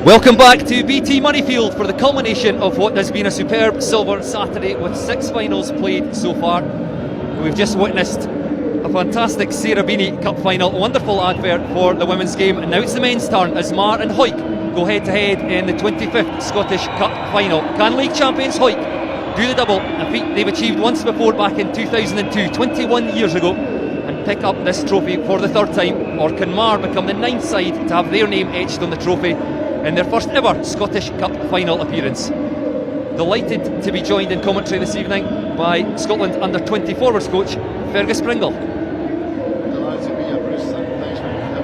Welcome back to BT Murrayfield for the culmination of what has been a superb silver Saturday with 6 finals played so far. We've just witnessed a fantastic Sarah Beanie Cup final, a wonderful advert for the women's game, and now it's the men's turn as Marr and Hawick go head to head in the 25th Scottish Cup final. Can league champions Hawick do the double, a feat they've achieved once before back in 2002, 21 years ago, and pick up this trophy for the third time, or can Marr become the 9th side to have their name etched on the trophy in their first ever Scottish Cup final appearance? Delighted to be joined in commentary this evening by Scotland under-20 forwards coach Fergus Pringle. Delighted to be here, Bruce, and thanks for having me.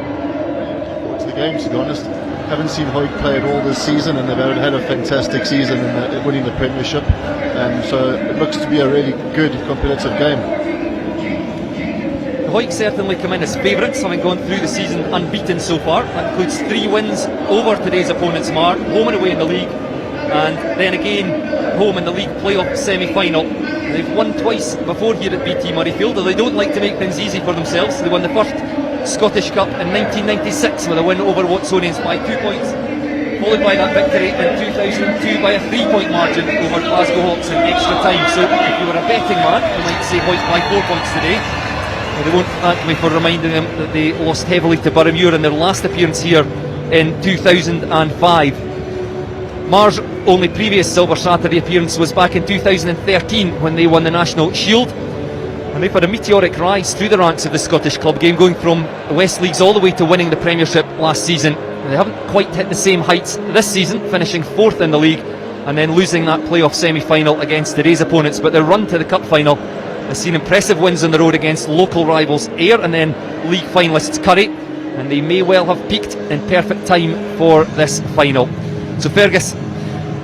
Really looking forward to the game, to be honest. Haven't seen Hawick play at all this season, and they've had a fantastic season in winning the Premiership, so it looks to be a really good competitive game. Hawick certainly come in as favourites, having gone through the season unbeaten so far. That includes 3 wins over today's opponents, Marr, home and away in the league, and then again home in the league playoff semi-final. They've won twice before here at BT Murrayfield, though they don't like to make things easy for themselves. They won the first Scottish Cup in 1996 with a win over Watsonians by 2 points, followed by that victory in 2002 by a 3-point margin over Glasgow Hawks in extra time. So if you were a betting man, you might say Hawick by 4 points today. They won't thank me for reminding them that they lost heavily to Boroughmuir in their last appearance here in 2005. Marr's only previous Silver Saturday appearance was back in 2013 when they won the National Shield, and they've had a meteoric rise through the ranks of the Scottish club game, going from the West Leagues all the way to winning the Premiership last season. They haven't quite hit the same heights this season, finishing 4th in the league and then losing that playoff semi-final against today's opponents, but their run to the Cup final has seen impressive wins on the road against local rivals Ayr and then league finalists Curry, and they may well have peaked in perfect time for this final. So Fergus,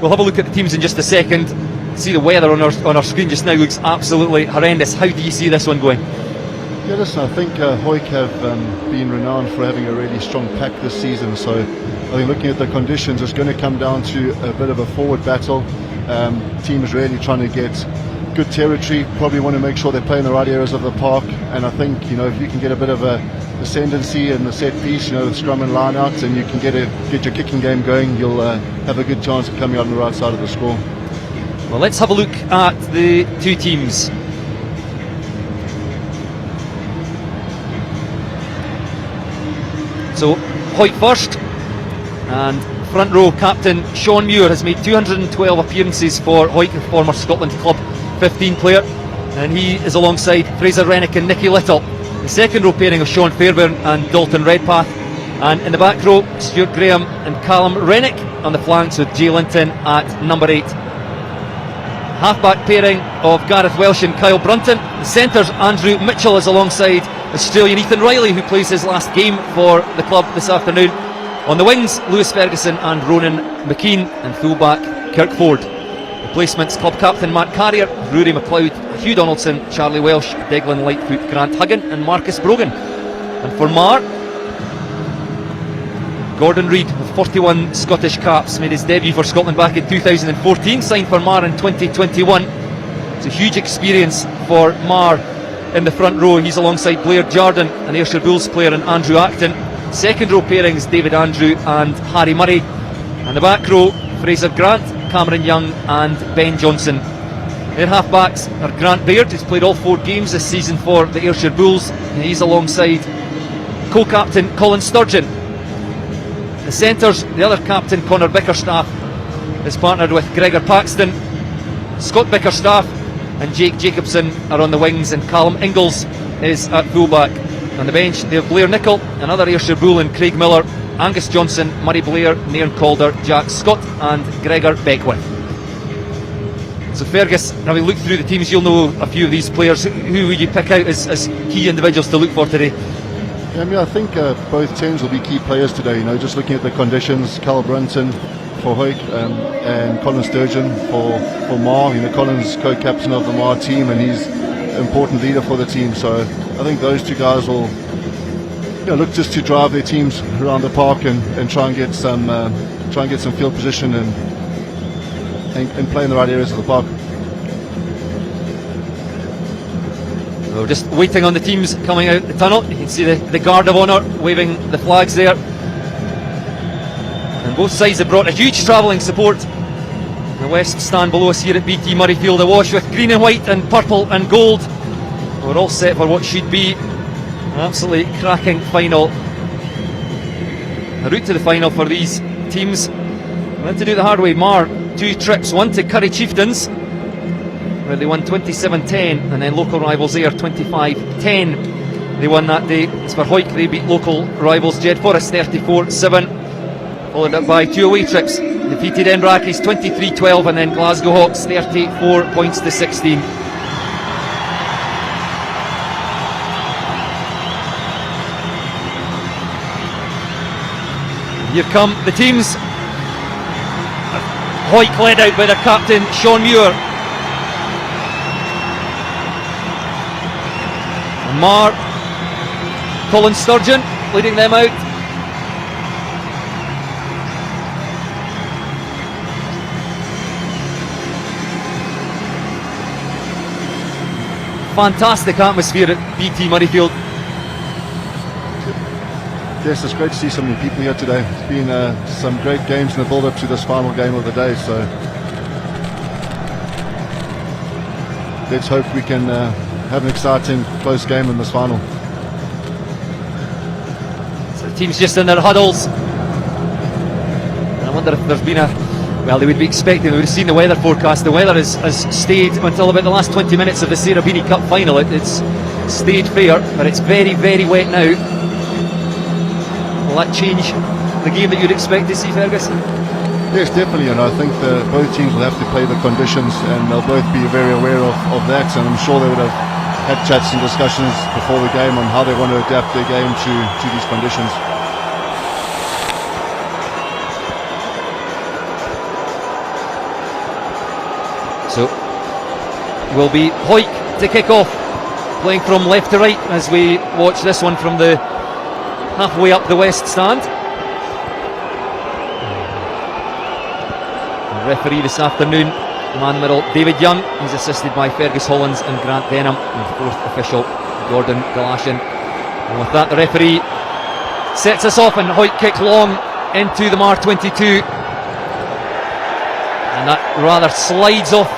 we'll have a look at the teams in just a second. See, the weather on our screen just now looks absolutely horrendous. How do you see this one going? Yeah, listen, I think Hawick have been renowned for having a really strong pack this season, so I think looking at the conditions, it's going to come down to a bit of a forward battle. Team is really trying to get good territory, probably want to make sure they play in the right areas of the park, and I think, if you can get a bit of a ascendancy in the set piece, the scrum and line out, and you can get your kicking game going, you'll have a good chance of coming out on the right side of the score. Well, let's have a look at the two teams. So Hawick first, and front row captain Sean Muir has made 212 appearances for Hawick, the former Scotland club 15 player, and he is alongside Fraser Rennick and Nicky Little. The second row pairing of Sean Fairbairn and Dalton Redpath, and in the back row Stuart Graham and Callum Rennick on the flanks with Jay Linton at number 8. Half-back pairing of Gareth Welsh and Kyle Brunton. The centres, Andrew Mitchell is alongside Australian Ethan Riley, who plays his last game for the club this afternoon. On the wings, Lewis Ferguson and Ronan McKean, and full-back Kirk Ford. Replacements, club captain Matt Carrier, Rory McLeod, Hugh Donaldson, Charlie Welsh, Declan Lightfoot, Grant Huggin and Marcus Brogan. And for Marr, Gordon Reid, with 41 Scottish caps, made his debut for Scotland back in 2014, signed for Marr in 2021. It's a huge experience for Marr in the front row. He's alongside Blair Jardine, an Ayrshire Bulls player, and Andrew Acton. Second row pairings, David Andrew and Harry Murray. And the back row, Fraser Grant, Cameron Young and Ben Johnson. Their half-backs are Grant Baird, who's played all 4 games this season for the Ayrshire Bulls, and he's alongside co-captain Colin Sturgeon. The centres, the other captain Connor Bickerstaff is partnered with Gregor Paxton. Scott Bickerstaff and Jake Jacobson are on the wings, and Callum Ingalls is at fullback. On the bench they have Blair Nicol, another Ayrshire Bull, and Craig Millar, Angus Johnson, Murray Blair, Nairn Calder, Jack Scott and Gregor Beckwith. So Fergus, having looked through the teams, you'll know a few of these players. Who would you pick out as key individuals to look for today? I think both teams will be key players today. Just looking at the conditions, Carl Brunton for Hawick and Colin Sturgeon for Marr. Colin's co-captain of the Marr team, and he's an important leader for the team. So I think those two guys will look just to drive their teams around the park and try and get some field position and play in the right areas of the park. We're just waiting on the teams coming out the tunnel. You can see the Guard of Honour waving the flags there. And Both sides have brought a huge travelling support. The West stand below us here at BT Murrayfield, awash with green and white and purple and gold. We're all set for what should be an absolutely cracking final. The route to the final for these teams, we had to do the hard way. Marr, 2 trips, one to Curry Chieftains, where they won 27-10, and then local rivals there 25-10. They won that day. As for Hawick, they beat local rivals Jed Forest 34-7, followed up by 2 away trips. Defeated Enbrackies 23-12, and then Glasgow Hawks 34 points to 16. Here come the teams. Hawick led out by their captain Sean Muir. And Marr, Colin Sturgeon leading them out. Fantastic atmosphere at BT Murrayfield. Yes, it's great to see so many people here today. It's been some great games in the build-up to this final game of the day, so let's hope we can have an exciting close game in this final. So the team's just in their huddles. And I wonder if there's been well, they would be expecting, they would have seen the weather forecast. The weather has stayed until about the last 20 minutes of the Sarah Beanie Cup final. It's stayed fair, but it's very, very wet now. Will that change the game that you'd expect to see, Fergus? Yes, definitely, and I think both teams will have to play the conditions, and they'll both be very aware of that, and I'm sure they would have had chats and discussions before the game on how they want to adapt their game to these conditions. So will be Hawick to kick off, playing from left to right as we watch this one from the halfway up the west stand. The referee this afternoon, the man in the middle, David Young. He's assisted by Fergus Hollins and Grant Denham, and fourth official Gordon Galashan. And with that, the referee sets us off, and Hawick kick long into the Marr 22, and that rather slides off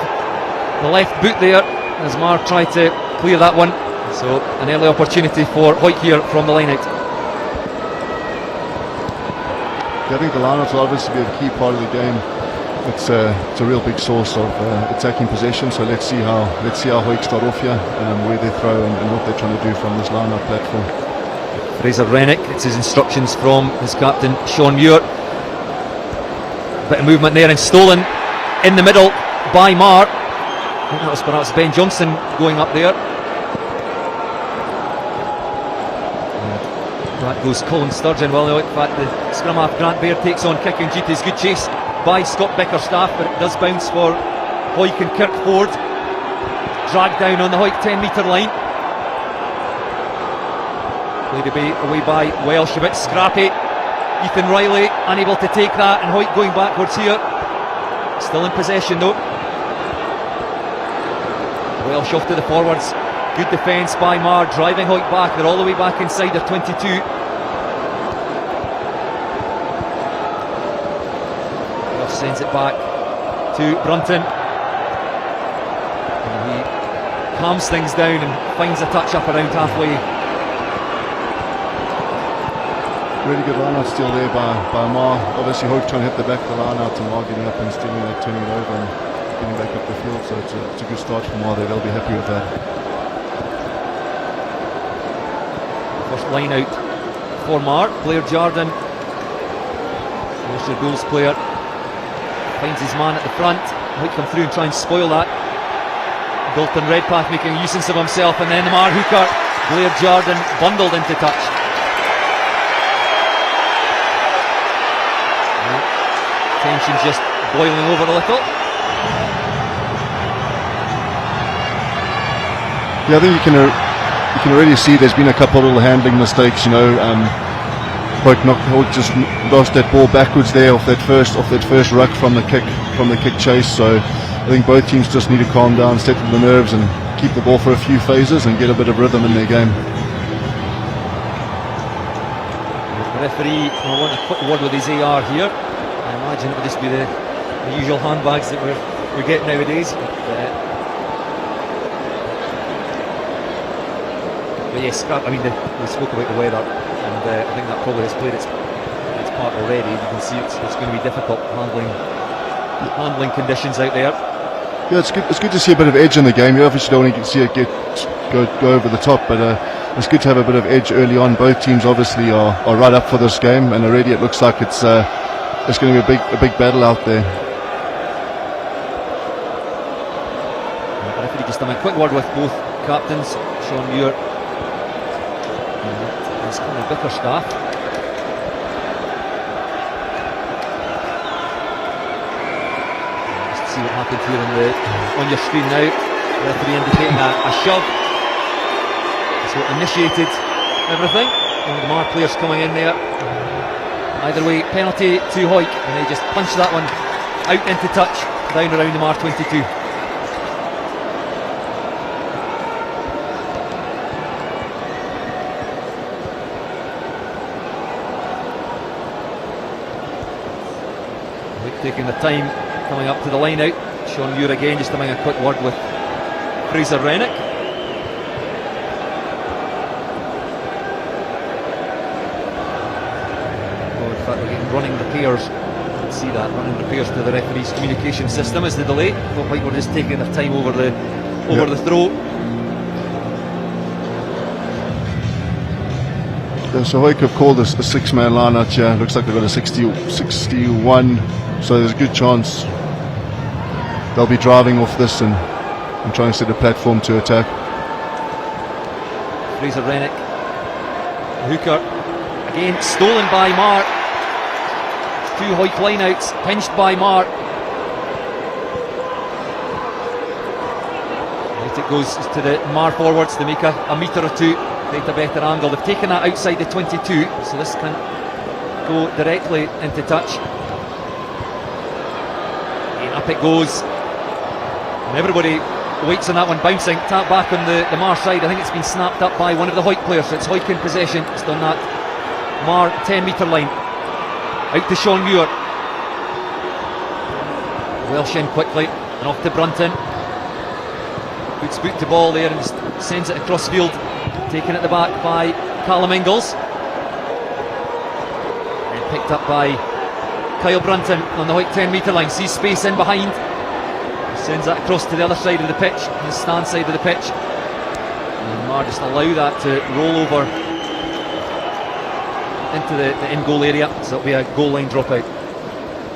the left boot there as Marr tried to clear that one. So an early opportunity for Hawick here from the line out. I think the line-outs will obviously be a key part of the game. It's a real big source of attacking possession. So let's see how Hawick start off here, where they throw and what they're trying to do from this line-out platform. Fraser Rennick, it's his instructions from his captain Sean Muir. Bit of movement there, and stolen in the middle by Marr. I think that was perhaps Ben Johnson going up there. That goes Colin Sturgeon. Well, in fact, the scrum half Grant Baird takes on kicking duties. Good chase by Scott Bickerstaff, but it does bounce for Hawick and Kirk Ford. Dragged down on the Hawick 10-metre line. Played away by Welsh, a bit scrappy. Ethan Riley unable to take that, and Hawick going backwards here. Still in possession though. Welsh off to the forwards. Good defence by Marr, driving Hawick back. They're all the way back inside their 22. Welsh sends it back to Brunton. And he calms things down and finds a touch up around halfway. Really good line-out still there by Marr. Obviously Hawick trying to hit the back of the line-out, and Marr getting up and stealing that, turning it over and getting back up the field. So it's a good start for Marr there. They'll be happy with that. First line out for Marr. Blair Jardine, Ulster Bulls player, finds his man at the front. Hawick come through and try and spoil that. Dalton Redpath making use of himself, and then the Marr hooker, Blair Jardine, bundled into touch. Tension just boiling over a little. Yeah, I think you can already see there's been a couple of little handling mistakes. Hawick just lost that ball backwards there off that first ruck from the kick chase. So I think both teams just need to calm down, settle the nerves, and keep the ball for a few phases and get a bit of rhythm in their game. The referee will want a quick word with his AR here. I imagine it would just be the usual handbags that we're getting nowadays. But yes, I mean, we spoke about the weather, and I think that probably has played its part already. You can see it's going to be difficult handling conditions out there. Yeah, it's good to see a bit of edge in the game. You obviously don't want to see it go over the top, but it's good to have a bit of edge early on. Both teams obviously are right up for this game, and already it looks like it's going to be a big battle out there. The referee just having a quick word with both captains, Sean Muir and his kind of bicker staff. Just see what happened here on your screen now. The referee indicating a shove. So it initiated everything. One of the Marr players coming in there. Either way, penalty to Hawick, and they just punched that one out into touch, down around the Marr 22. Hawick taking the time, coming up to the line out. Sean Muir again, just having a quick word with Fraser Rennick. Running repairs, you can see that, running repairs to the referee's communication system as the delay. Look like we're just taking their time over the throw. Yeah, so Hawick have called a 6-man line out here. Looks like they've got a 61, so there's a good chance they'll be driving off this and trying to set a platform to attack. Fraser Rennick, hooker, again stolen by Marr. Two Hawick lineouts, pinched by Marr. Right, it goes to the Marr forwards to make a metre or two, create a better angle. They've taken that outside the 22, so this can go directly into touch. And up it goes. And everybody waits on that one, bouncing, tap back on the Marr side. I think it's been snapped up by one of the Hawick players, so it's Hawick in possession. It's done that Marr 10-metre line. Out to Sean Muir. Welsh in quickly and off to Brunton. Puts boot to ball there and just sends it across field. Taken at the back by Callum Ingalls. And picked up by Kyle Brunton on the Hawick 10-metre line. Sees space in behind. Sends that across to the other side of the pitch, the stand side of the pitch. And Marr just allow that to roll over into the in-goal area, so it'll be a goal line dropout.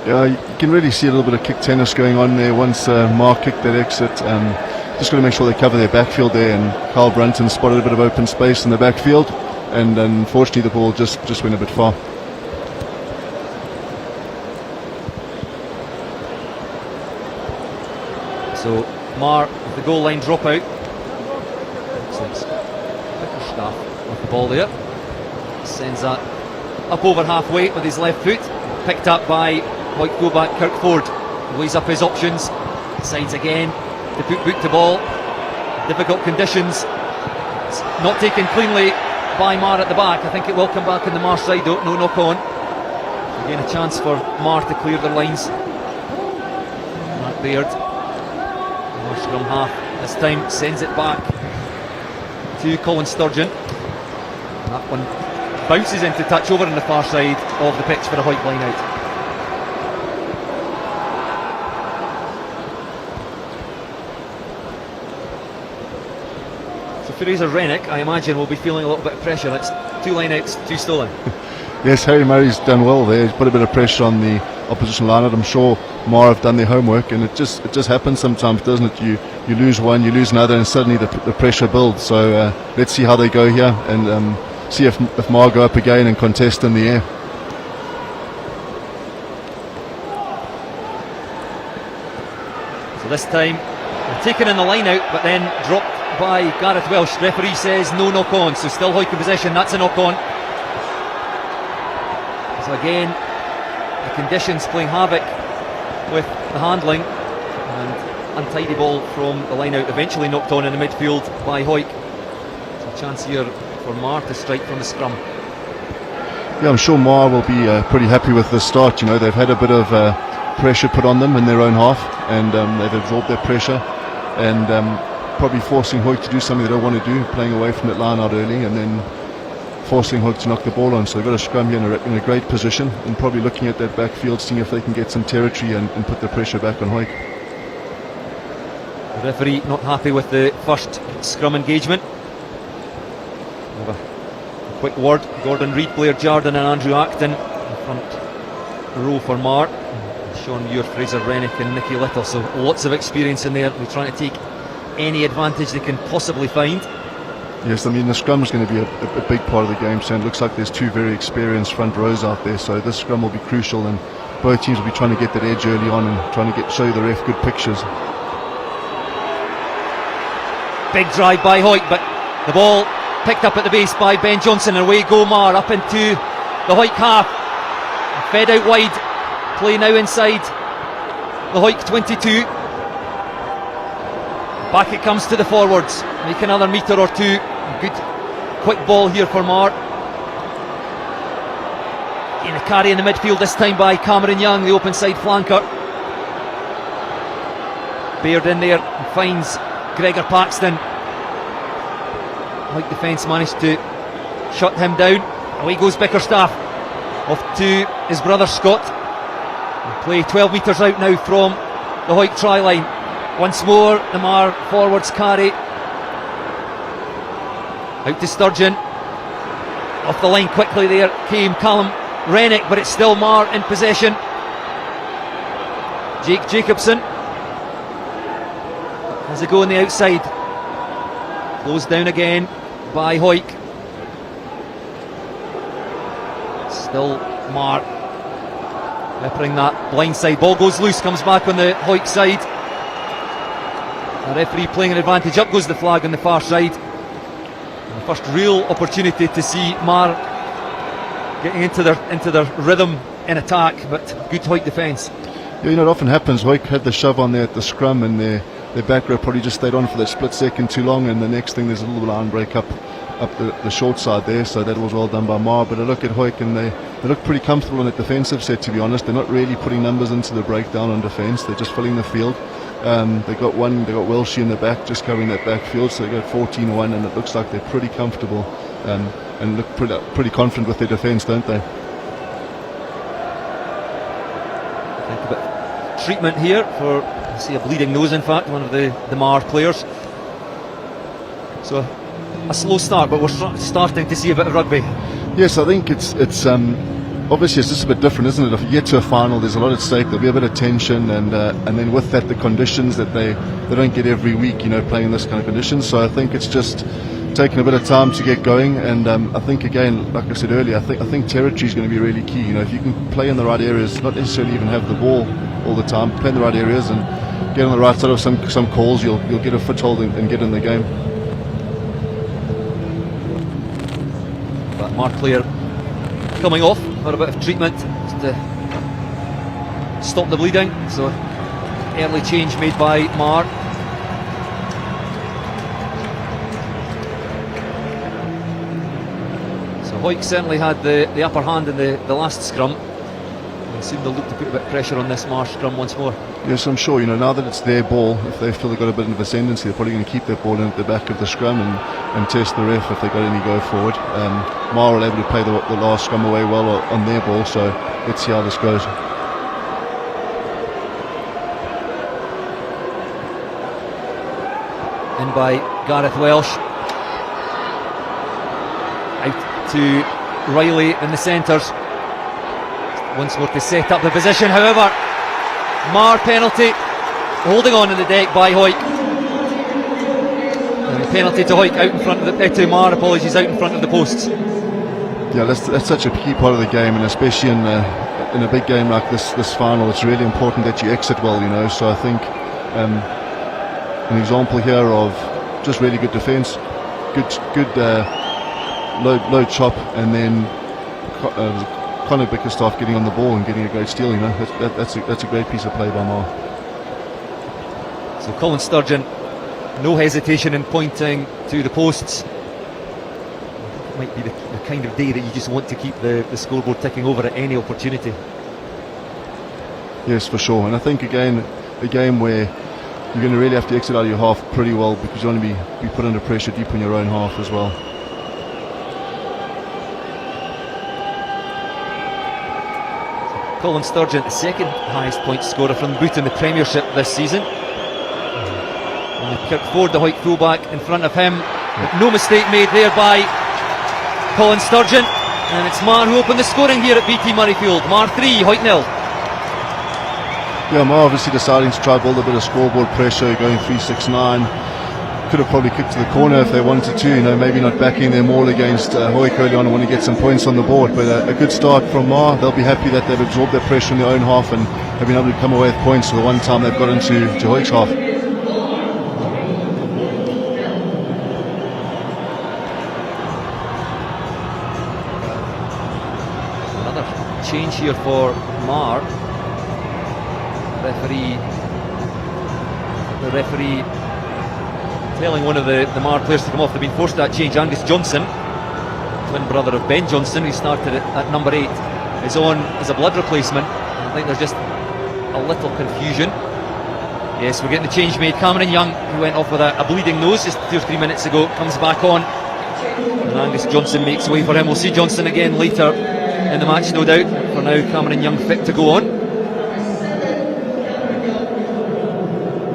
Yeah, you can really see a little bit of kick tennis going on there once Marr kicked that exit. Just got to make sure they cover their backfield there, and Carl Brunton spotted a bit of open space in the backfield, and unfortunately the ball just went a bit far. So Marr with the goal line dropout. So it's Bickerstaff with the ball there. Sends that up over halfway with his left foot, picked up by Hawick fullback Kirk Ford. Weighs up his options, decides again to put boot to ball. Difficult conditions. It's not taken cleanly by Marr at the back. I think it will come back on the Marr side though, no knock on. Again a chance for Marr to clear their lines. Mark Baird, Marr scrum half, this time sends it back to Colin Sturgeon. And that one bounces into touch over on the far side of the pitch for a Hawick line out. So Fraser Rennick, I imagine, will be feeling a little bit of pressure. It's 2 line outs, 2 stolen. Yes, Harry Murray's done well there. He's put a bit of pressure on the opposition line out. I'm sure Marr have done their homework, and it just happens sometimes, doesn't it? You lose one, you lose another, and suddenly the pressure builds. So let's see how they go here, and see if Marr go up again and contest in the air. So this time taken in the line out, but then dropped by Gareth Welsh. Referee says no knock on, so still Hawick in possession. That's a knock on. So again, the conditions playing havoc with the handling, and untidy ball from the line out, eventually knocked on in the midfield by Hawick. So a chance here for Marr to strike from the scrum. Yeah, I'm sure Marr will be pretty happy with this start. You know, they've had a bit of pressure put on them in their own half, and they've absorbed that pressure, and probably forcing Hawick to do something they don't want to do, playing away from that line out early, and then forcing Hawick to knock the ball on. So they've got a scrum here in a great position, and probably looking at that backfield, seeing if they can get some territory and put the pressure back on Hawick. The referee not happy with the first scrum engagement. A quick word: Gordon Reid, Blair Jardine and Andrew Acton in front row for Marr. Sean Muir, Fraser Rennick and Nicky Little, so lots of experience in there. They're trying to take any advantage they can possibly find. Yes, I mean the scrum is going to be a big part of the game, so it looks like there's two very experienced front rows out there, so this scrum will be crucial, and both teams will be trying to get that edge early on and trying to show the ref good pictures. Big drive by Hawick, but the ball picked up at the base by Ben Johnson, and away go Marr up into the Hawick half, fed out wide, play now inside the Hawick 22. Back it comes to the forwards, make another metre or two. Good quick ball here for Marr. In a carry in the midfield this time by Cameron Young, the open side flanker. Baird in there and finds Gregor Paxton. Hawick defence managed to shut him down. Away goes Bickerstaff, off to his brother Scott. Play 12 metres out now from the Hawick try line. Once more the Marr forwards carry. Out to Sturgeon. Off the line quickly there came Callum Rennick, but it's still Marr in possession. Jake Jacobson has a go on the outside. Closed down again by Hawick. Still Marr peppering that blind side. Ball goes loose, comes back on the Hawick side. The referee playing an advantage. Up goes the flag on the far side. And the first real opportunity to see Marr getting into their rhythm in attack, but good Hawick defence. Yeah, you know, it often happens. Hawick had the shove on there at the scrum, and their back row probably just stayed on for that split second too long, and the next thing there's a little line break up the short side there, so that was well done by Marr. But I look at Hawick and they look pretty comfortable in that defensive set, to be honest. They're not really putting numbers into the breakdown on defence, they're just filling the field. They got Welshie in the back just covering that backfield, so they got 14-1, and it looks like they're pretty comfortable and look pretty confident with their defence, don't they? Think a bit of treatment here for, I see a bleeding nose in fact, one of the Marr players. So a slow start, but we're starting to see a bit of rugby. Yes, I think it's obviously it's just a bit different, isn't it? If you get to a final, there's a lot at stake. There'll be a bit of tension, and then with that, the conditions that they don't get every week, you know, playing in this kind of conditions. So I think it's just taking a bit of time to get going, and I think again, like I said earlier, I think territory is going to be really key. You know, if you can play in the right areas, not necessarily even have the ball all the time, play in the right areas and get on the right side of some calls, you'll get a foothold and get in the game. That Marr player coming off for a bit of treatment just to stop the bleeding, so early change made by Marr. So Hawick certainly had the upper hand in the last scrum. They seem to look to put a bit of pressure on this Marr scrum once more. Yes, I'm sure, you know, now that it's their ball, if they feel they've got a bit of ascendancy, they're probably going to keep that ball in at the back of the scrum and test the ref if they've got any go forward. Marr were able to play the last scrum away well on their ball, so let's see how this goes. In by Gareth Welsh. Out to Riley in the centres. Once more to set up the position, however, Marr penalty, holding on in the deck by Hawick. And the penalty to Hawick out in front of to Marr, apologies, out in front of the posts. Yeah, that's such a key part of the game, and especially in a big game like this final, it's really important that you exit well, you know. So I think an example here of just really good defence, good low chop, and then Conor Bickerstaff getting on the ball and getting a great steal, you know. That's a great piece of play by Marr. So Colin Sturgeon, no hesitation in pointing to the posts. might be the kind of day that you just want to keep the scoreboard ticking over at any opportunity. Yes, for sure. And I think again, a game where you're going to really have to exit out of your half pretty well, because you want to be put under pressure deep in your own half as well. Colin Sturgeon, the second highest point scorer from Boot in the Premiership this season. And Kirkford, the Hawick fullback, in front of him. But no mistake made there by Colin Sturgeon. And it's Marr who opened the scoring here at BT Murrayfield. Marr 3, Hawick 0. Yeah, Marr obviously deciding to try build a bit of scoreboard pressure, going 3-6-9. Could have probably kicked to the corner if they wanted to, maybe not backing their maul against Hawick early on and want to get some points on the board. But a good start from Marr. They'll be happy that they've absorbed their pressure in their own half and have been able to come away with points for the one time they've got into Hawick's half. Another change here for Marr. The referee telling one of the Marr players to come off. They've been forced that change. Angus Johnson, twin brother of Ben Johnson, who started at number 8, is on as a blood replacement. I think there's just a little confusion. Yes, we're getting the change made. Cameron Young, who went off with a bleeding nose just 2 or 3 minutes ago, comes back on, and Angus Johnson makes way for him. We'll see Johnson again later in the match, no doubt. For now, Cameron Young fit to go on.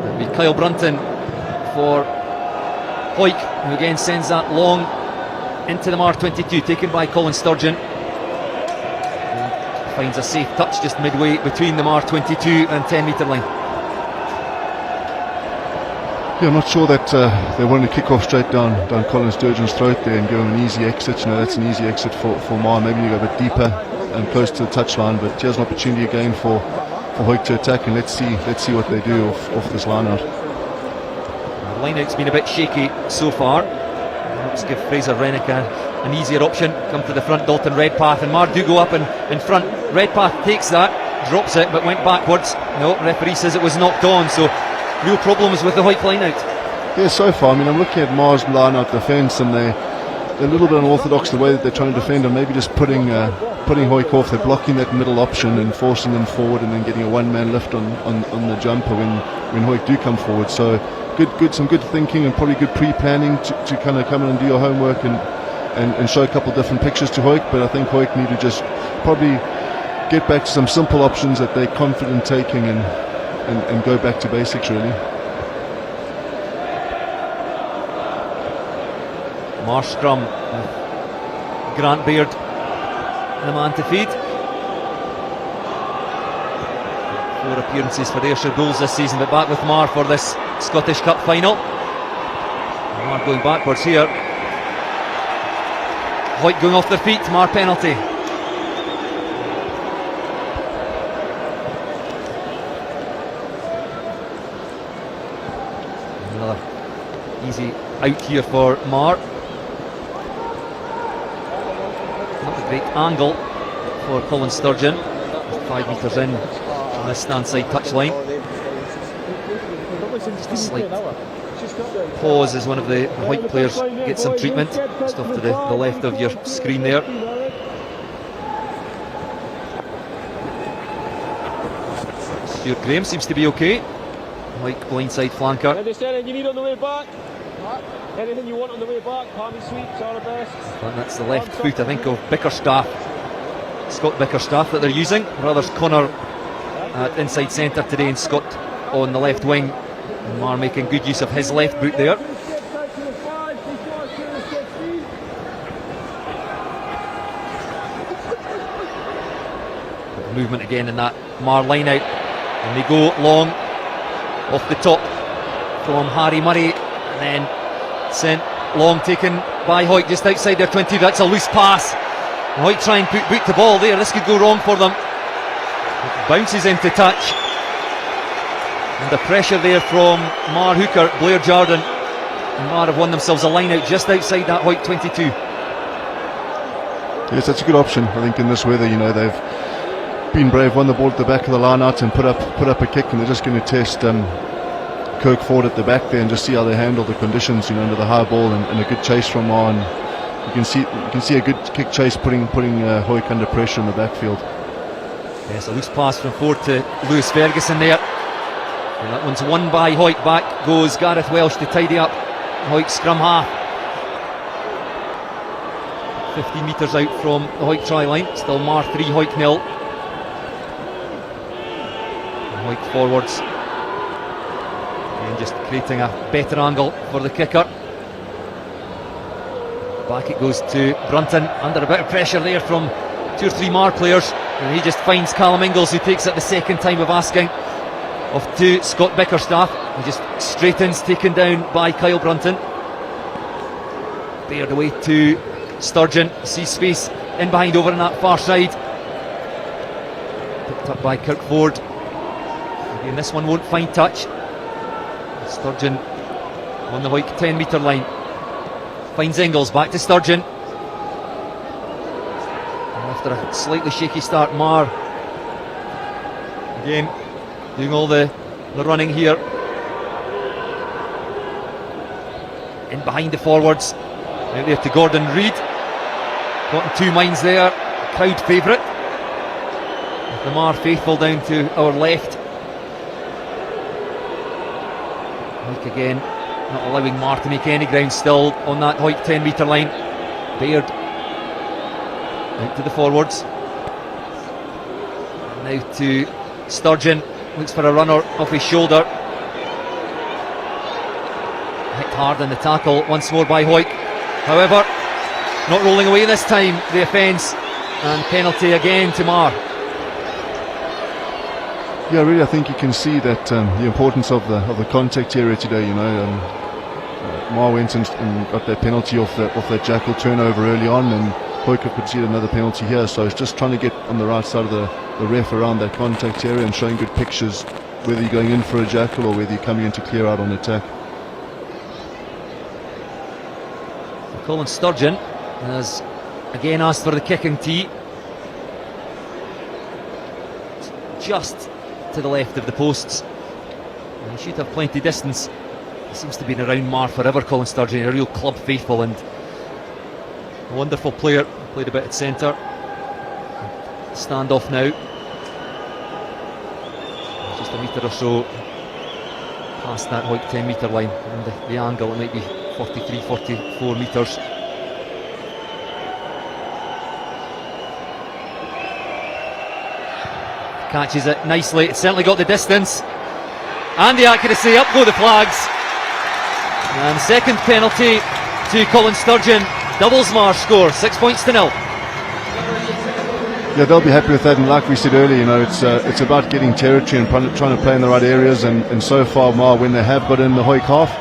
It'll be Kyle Brunton for Hawick, who again sends that long into the Marr 22, taken by Colin Sturgeon. And finds a safe touch just midway between the Marr 22 and 10-metre line. Yeah, I'm not sure that they wanted to kick off straight down Colin Sturgeon's throat there and give him an easy exit. That's an easy exit for Marr. Maybe you go a bit deeper and close to the touchline, but here's an opportunity again for Hawick to attack, and let's see what they do off this line out. The line-out's been a bit shaky so far. Let's give Fraser Rennick an easier option. Come to the front, Dalton Redpath, and Marr do go up in front. Redpath takes that, drops it, but went backwards. No, referee says it was knocked on, so real problems with the Hawick line-out. Yeah, so far, I'm looking at Marr's line-out defence, and they're a little bit unorthodox the way that they're trying to defend, and maybe just putting Hawick off. They're blocking that middle option and forcing them forward, and then getting a one-man lift on the jumper when Hawick do come forward. So some good thinking and probably good pre-planning to kind of come in and do your homework and show a couple different pictures to Hawick. But I think Hawick need to just probably get back to some simple options that they're confident taking and go back to basics really. Marr scrum, Grant Baird the man to feed. 4 appearances for Ayrshire goals this season, but back with Marr for this Scottish Cup final. Marr going backwards here. Hawick going off their feet. Marr penalty. Another easy out here for Marr. Not a great angle for Colin Sturgeon. 5 metres in on this stand-side touchline. Just a slight pause as one of the Hawick players gets some treatment. Just off to the left of your screen there. Stuart Graham seems to be okay. Hawick blindside flanker. Anything you need on the way back? Anything you want on the way back? Palmy sweeps are the best. And that's the left foot, I think, of Bickerstaff, Scott Bickerstaff, that they're using. Brothers Connor at inside centre today, and Scott on the left wing. And Marr making good use of his left boot there. Movement again in that Marr line out, and they go long off the top from Harry Murray, and then sent long, taken by Hawick just outside their 20. That's a loose pass. Hawick try and put boot the ball there. This could go wrong for them. It bounces into touch, and the pressure there from Marr hooker Blair Jardine, and Marr have won themselves a line out just outside that Hawick 22. Yes, that's a good option. I think in this weather, they've been brave, won the ball at the back of the line out and put up a kick, and they're just going to test Kirkford at the back there and just see how they handle the conditions, under the high ball, and a good chase from Marr, and you can see a good kick chase putting Hawick under pressure in the backfield. Yes, a loose pass from Ford to Lewis Ferguson there. And that one's won by Hawick. Back goes Gareth Welsh to tidy up Hawick scrum half. 15 metres out from the Hawick try line. Still Marr 3, Hawick 0. And Hawick forwards. And just creating a better angle for the kicker. Back it goes to Brunton, under a bit of pressure there from 2 or 3 Marr players, and he just finds Callum Ingalls, who takes it the second time of asking of to Scott Bickerstaff. He just straightens, taken down by Kyle Brunton. Bared away to Sturgeon, sees space in behind over on that far side. Picked up by Kirk Ford. Again, this one won't find touch. Sturgeon on the Hawick 10 metre line. Finds Ingalls, back to Sturgeon. And after a slightly shaky start, Marr again doing all the running here. In behind the forwards. Out there to Gordon Reid. Got in 2 minds there. Crowd favourite. With the Marr faithful down to our left. Hawick again, not allowing Marr to make any ground, still on that Hawick 10 metre line. Baird out to the forwards. Now to Sturgeon, looks for a runner off his shoulder. Hit hard in the tackle once more by Hawick. However, not rolling away this time, the offence, and penalty again to Marr. Yeah, really, I think you can see that the importance of the contact area today. Marr went and got that penalty off that jackal turnover early on, and Hawick could concede another penalty here. So it's just trying to get on the right side of the ref around that contact area and showing good pictures, whether you're going in for a jackal or whether you're coming in to clear out on attack. Colin Sturgeon has again asked for the kicking tee. Just to the left of the posts, and he should have plenty distance. He seems to be around Marr forever, Colin Sturgeon, a real club faithful and a wonderful player. Played a bit at centre. Stand off now, just a metre or so past that Hawick 10 metre line, and the angle, it might be 43, 44 metres. Catches it nicely, it's certainly got the distance and the accuracy. Up go the flags, and second penalty to Colin Sturgeon doubles Marr's score, 6 points to 0. Yeah, they'll be happy with that, and like we said earlier, it's about getting territory and trying to play in the right areas, and so far Marr, when they have got in the Hawick half,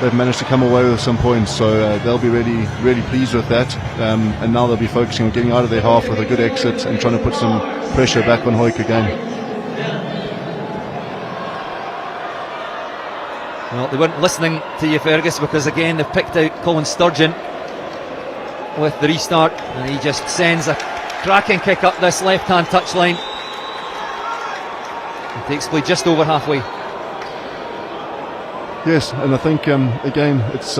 they've managed to come away with some points, so they'll be really, really pleased with that, and now they'll be focusing on getting out of their half with a good exit and trying to put some pressure back on Hawick again. Well, they weren't listening to you, Fergus, because again they've picked out Colin Sturgeon with the restart, and he just sends a cracking kick up this left-hand touchline. It takes play just over halfway. Yes, and I think again it's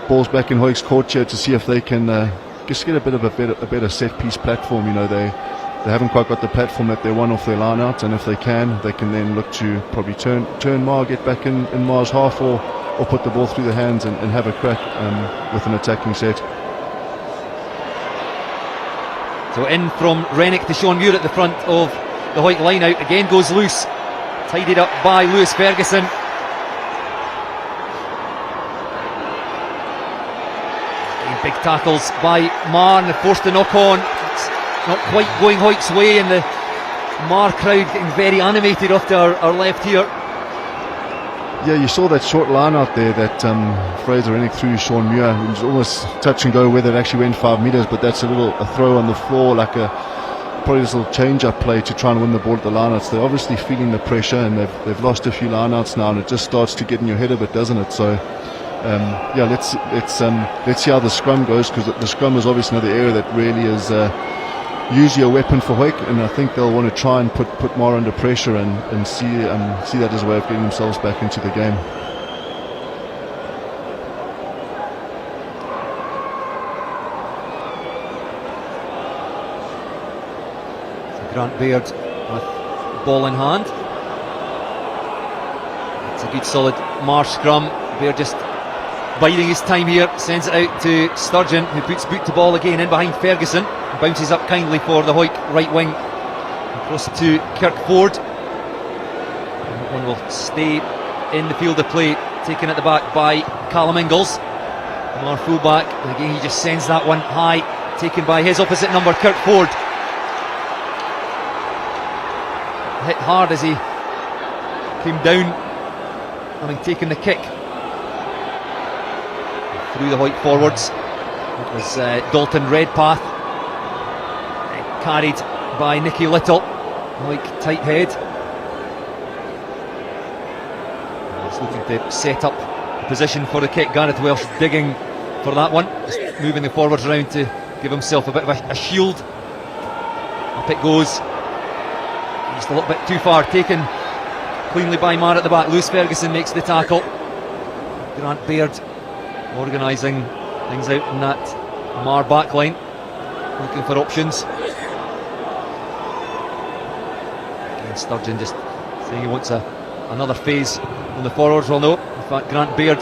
balls back in Hawick's court here to see if they can just get a better set piece platform. They haven't quite got the platform that they want off their line out, and if they can then look to probably turn Marr, get back in Marr's half, or put the ball through the hands and have a crack with an attacking set. So in from Rennick to Sean Muir at the front of the Hawick line out. Again goes loose, tidied up by Lewis Ferguson. And big tackles by Marr, and they're forced to knock on. It's not quite going Hawick's way, and the Marr crowd getting very animated off to our left here. Yeah, you saw that short line out there that Fraser Rennick threw Sean Muir. It was almost touch and go whether it actually went 5 metres, but that's a throw on the floor, like probably this little change-up play to try and win the ball at the lineouts. They're obviously feeling the pressure, and they've lost a few lineouts now, and it just starts to get in your head a bit, doesn't it? So let's see how the scrum goes, because the scrum is obviously another area that really is usually a weapon for Hawick, and I think they'll want to try and put Marr under pressure and see that as a way of getting themselves back into the game. Grant Baird with ball in hand. It's a good solid Marr scrum. Baird just biding his time here, sends it out to Sturgeon, who puts boot to ball again in behind Ferguson, bounces up kindly for the Hawick right wing across to Kirkford. That one will stay in the field of play, taken at the back by Callum Ingalls. Marr fullback, and again he just sends that one high, taken by his opposite number, Kirkford. Hit hard as he came down, having taken the kick. Through the Hawick forwards, it was Dalton Redpath, carried by Nicky Little. Hawick tight head. He's looking to set up a position for the kick. Gareth Welsh digging for that one, just moving the forwards around to give himself a bit of a shield. Up it goes, just a little bit too far, taken cleanly by Marr at the back. Lewis Ferguson makes the tackle. Grant Baird organising things out in that Marr backline, looking for options. Again, Sturgeon just saying he wants another phase on the forwards. Well, no, in fact Grant Baird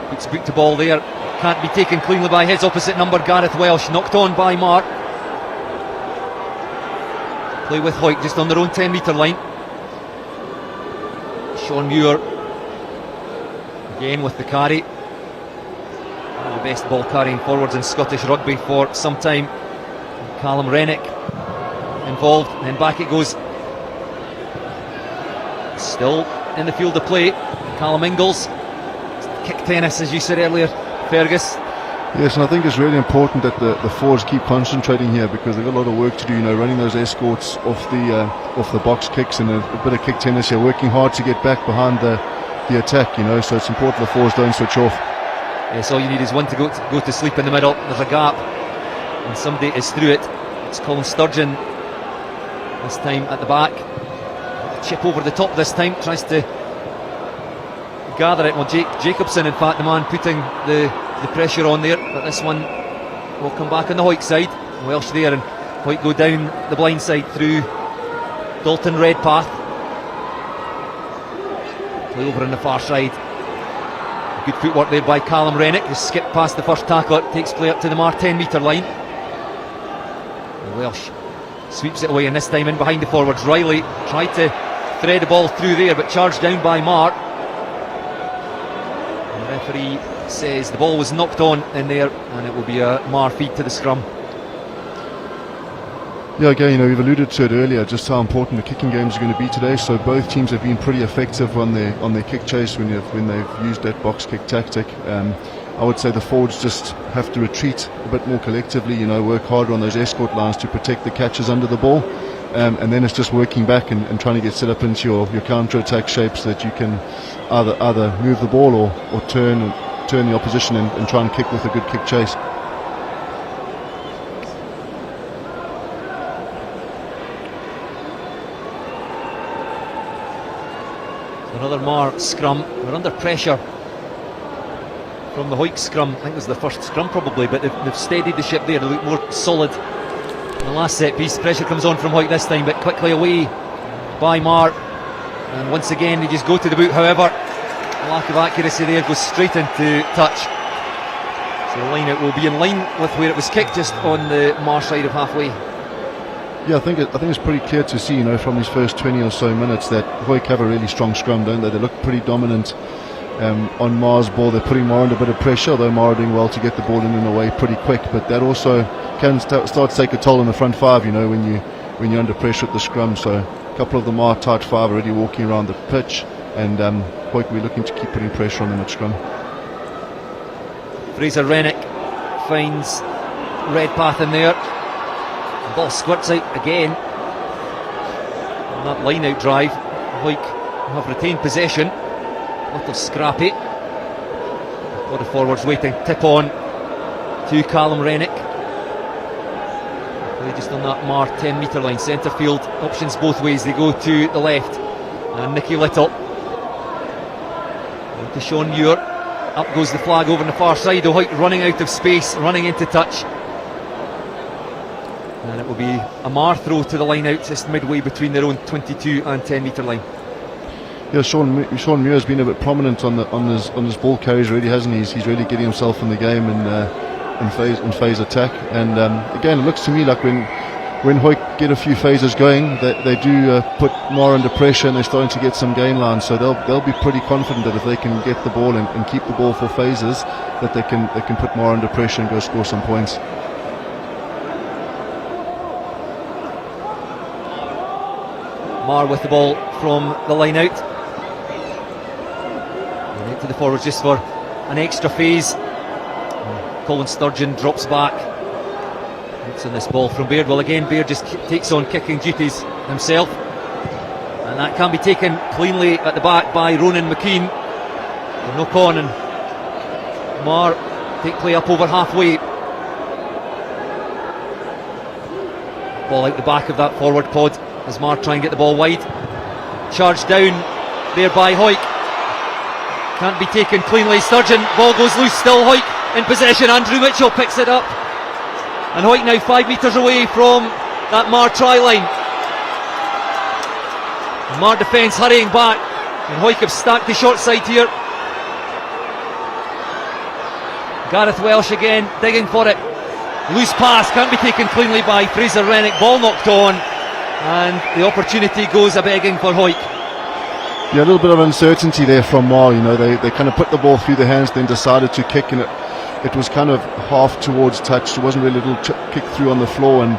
puts boot to ball there, can't be taken cleanly by his opposite number, Gareth Welsh, knocked on by Marr. Play with Hawick just on their own 10 metre line. Sean Muir again with the carry. One of the best ball carrying forwards in Scottish rugby for some time. Callum Rennick involved, and then back it goes. Still in the field of play, Callum Ingalls. Kick tennis, as you said earlier, Fergus. Yes, and I think it's really important that the forwards keep concentrating here, because they've got a lot of work to do, running those escorts off the box kicks, and a bit of kick tennis here, working hard to get back behind the attack, so it's important the forwards don't switch off. Yes, all you need is one to go to sleep in the middle. There's a gap and somebody is through it. It's Colin Sturgeon this time at the back. Chip over the top this time, tries to gather it. Well, Jacobson, in fact, the man putting the pressure on there, but this one will come back on the Hawick side. Welsh there, and Hawick go down the blind side through Dalton Redpath. Play over on the far side. Good footwork there by Callum Rennick, who skipped past the first tackler, takes play up to the Marr 10 metre line. And Welsh sweeps it away, and this time in behind the forwards. Riley tried to thread the ball through there, but charged down by Marr. And the referee says the ball was knocked on in there, and it will be a Marr feed to the scrum. Yeah, again, we've alluded to it earlier, just how important the kicking games are going to be today. So both teams have been pretty effective on their kick chase when they've used that box kick tactic. I would say the forwards just have to retreat a bit more collectively, work harder on those escort lines to protect the catches under the ball, and then it's just working back and trying to get set up into your counter-attack shape, so that you can either move the ball or turn the opposition and try and kick with a good kick chase. Another Marr scrum. We're under pressure from the Hawick scrum. I think it was the first scrum probably, but they've steadied the ship there. They look more solid in the last set piece. Pressure comes on from Hawick this time, but quickly away by Marr, and once again they just go to the boot. However, lack of accuracy there, goes straight into touch. So the line out will be in line with where it was kicked, just on the Marr side of halfway. Yeah, I think it's pretty clear to see, from these first 20 or so minutes, that Hawick have a really strong scrum, don't they? They look pretty dominant on Marr's ball. They're putting Marr under a bit of pressure, although Marr are doing well to get the ball in and away pretty quick. But that also can start to take a toll on the front five, when you're under pressure at the scrum. So a couple of the Marr tight five already walking around the pitch, and Hawick will be looking to keep putting pressure on them at scrum. Fraser Rennick finds Redpath in there. The ball squirts out again on that line out drive. Hawick have retained possession. A little scrappy. A lot of forwards waiting. Tip on to Callum Rennick. Play just on that Marr 10 metre line. Centre field options both ways. They go to the left, and Nicky Little to Sean Muir. Up goes the flag over on the far side. Hawick running out of space, running into touch. And it will be a Marr throw to the line out, just midway between their own 22 and 10 metre line. Yeah, Sean Muir has been a bit prominent on his ball carries, really, hasn't he? He's really getting himself in the game in phase attack. And again, it looks to me like when Hawick get a few phases going, they do put Marr under pressure, and they're starting to get some gain lines. So they'll be pretty confident that if they can get the ball and keep the ball for phases, that they can put Marr under pressure and go score some points. Marr with the ball from the line out. And out to the forwards just for an extra phase. Colin Sturgeon drops back. Looks on this ball from Baird. Well, again, Baird just takes on kicking duties himself. And that can be taken cleanly at the back by Ronan McKean. The knock on, and Marr take play up over halfway. Ball out the back of that forward pod as Marr try and get the ball wide. Charged down there by Hawick. Can't be taken cleanly. Sturgeon, ball goes loose, still Hawick in possession. Andrew Mitchell picks it up. And Hawick now 5 metres away from that Marr try line. The Marr defence hurrying back. And Hawick have stacked the short side here. Gareth Welsh again, digging for it. Loose pass, can't be taken cleanly by Fraser Rennick. Ball knocked on. And the opportunity goes a-begging for Hawick. Yeah, a little bit of uncertainty there from Marr. You know, they kind of put the ball through their hands, then decided to kick, and it was kind of half towards touch. There wasn't really a little kick through on the floor, and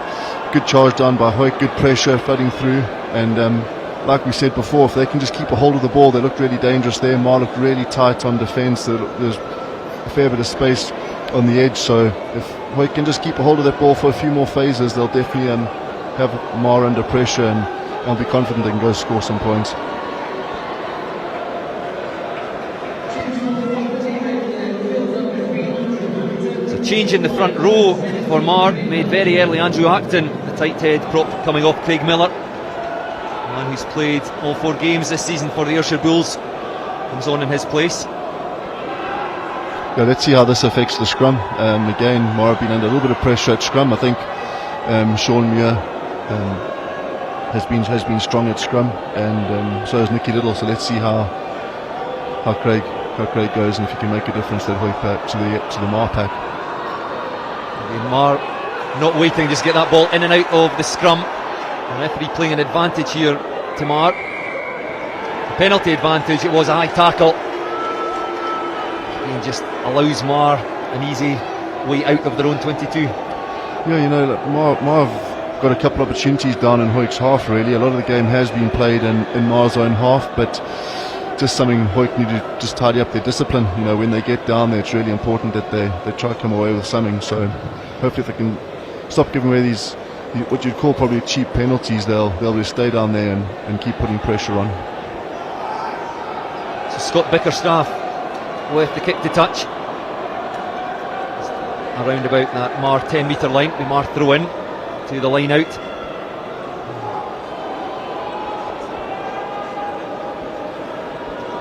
good charge done by Hawick, good pressure flooding through. And like we said before, if they can just keep a hold of the ball, they looked really dangerous there. Marr looked really tight on defence. There's a fair bit of space on the edge, so if Hawick can just keep a hold of that ball for a few more phases, they'll definitely have Marr under pressure, and I'll be confident they can go score some points. So change in the front row for Marr made very early. Andrew Acton, the tight head prop, coming off Craig Millar, the man who's played all 4 games this season for the Ayrshire Bulls, comes on in his place. Yeah, let's see how this affects the scrum. Again, Marr have been under a little bit of pressure at scrum. I think Sean Muir has been strong at scrum, and so has Nicky Little. So let's see how Craig goes, and if he can make a difference that Hawick pack to the Marr pack. Again, Marr not waiting, just get that ball in and out of the scrum. The referee playing an advantage here to Marr. The penalty advantage. It was a high tackle. Again, just allows Marr an easy way out of their own 22. Yeah, you know, Marr have got a couple of opportunities down in Hawick's half, really. A lot of the game has been played in Marr's own half, but just something Hawick need to just tidy up their discipline. You know, when they get down there, it's really important that they try to come away with something. So hopefully if they can stop giving away these what you'd call probably cheap penalties, they'll just stay down there and keep putting pressure on. So Scott Bickerstaff with the kick to touch. Around about that Marr 10 metre line. We Marr throw in to the line out.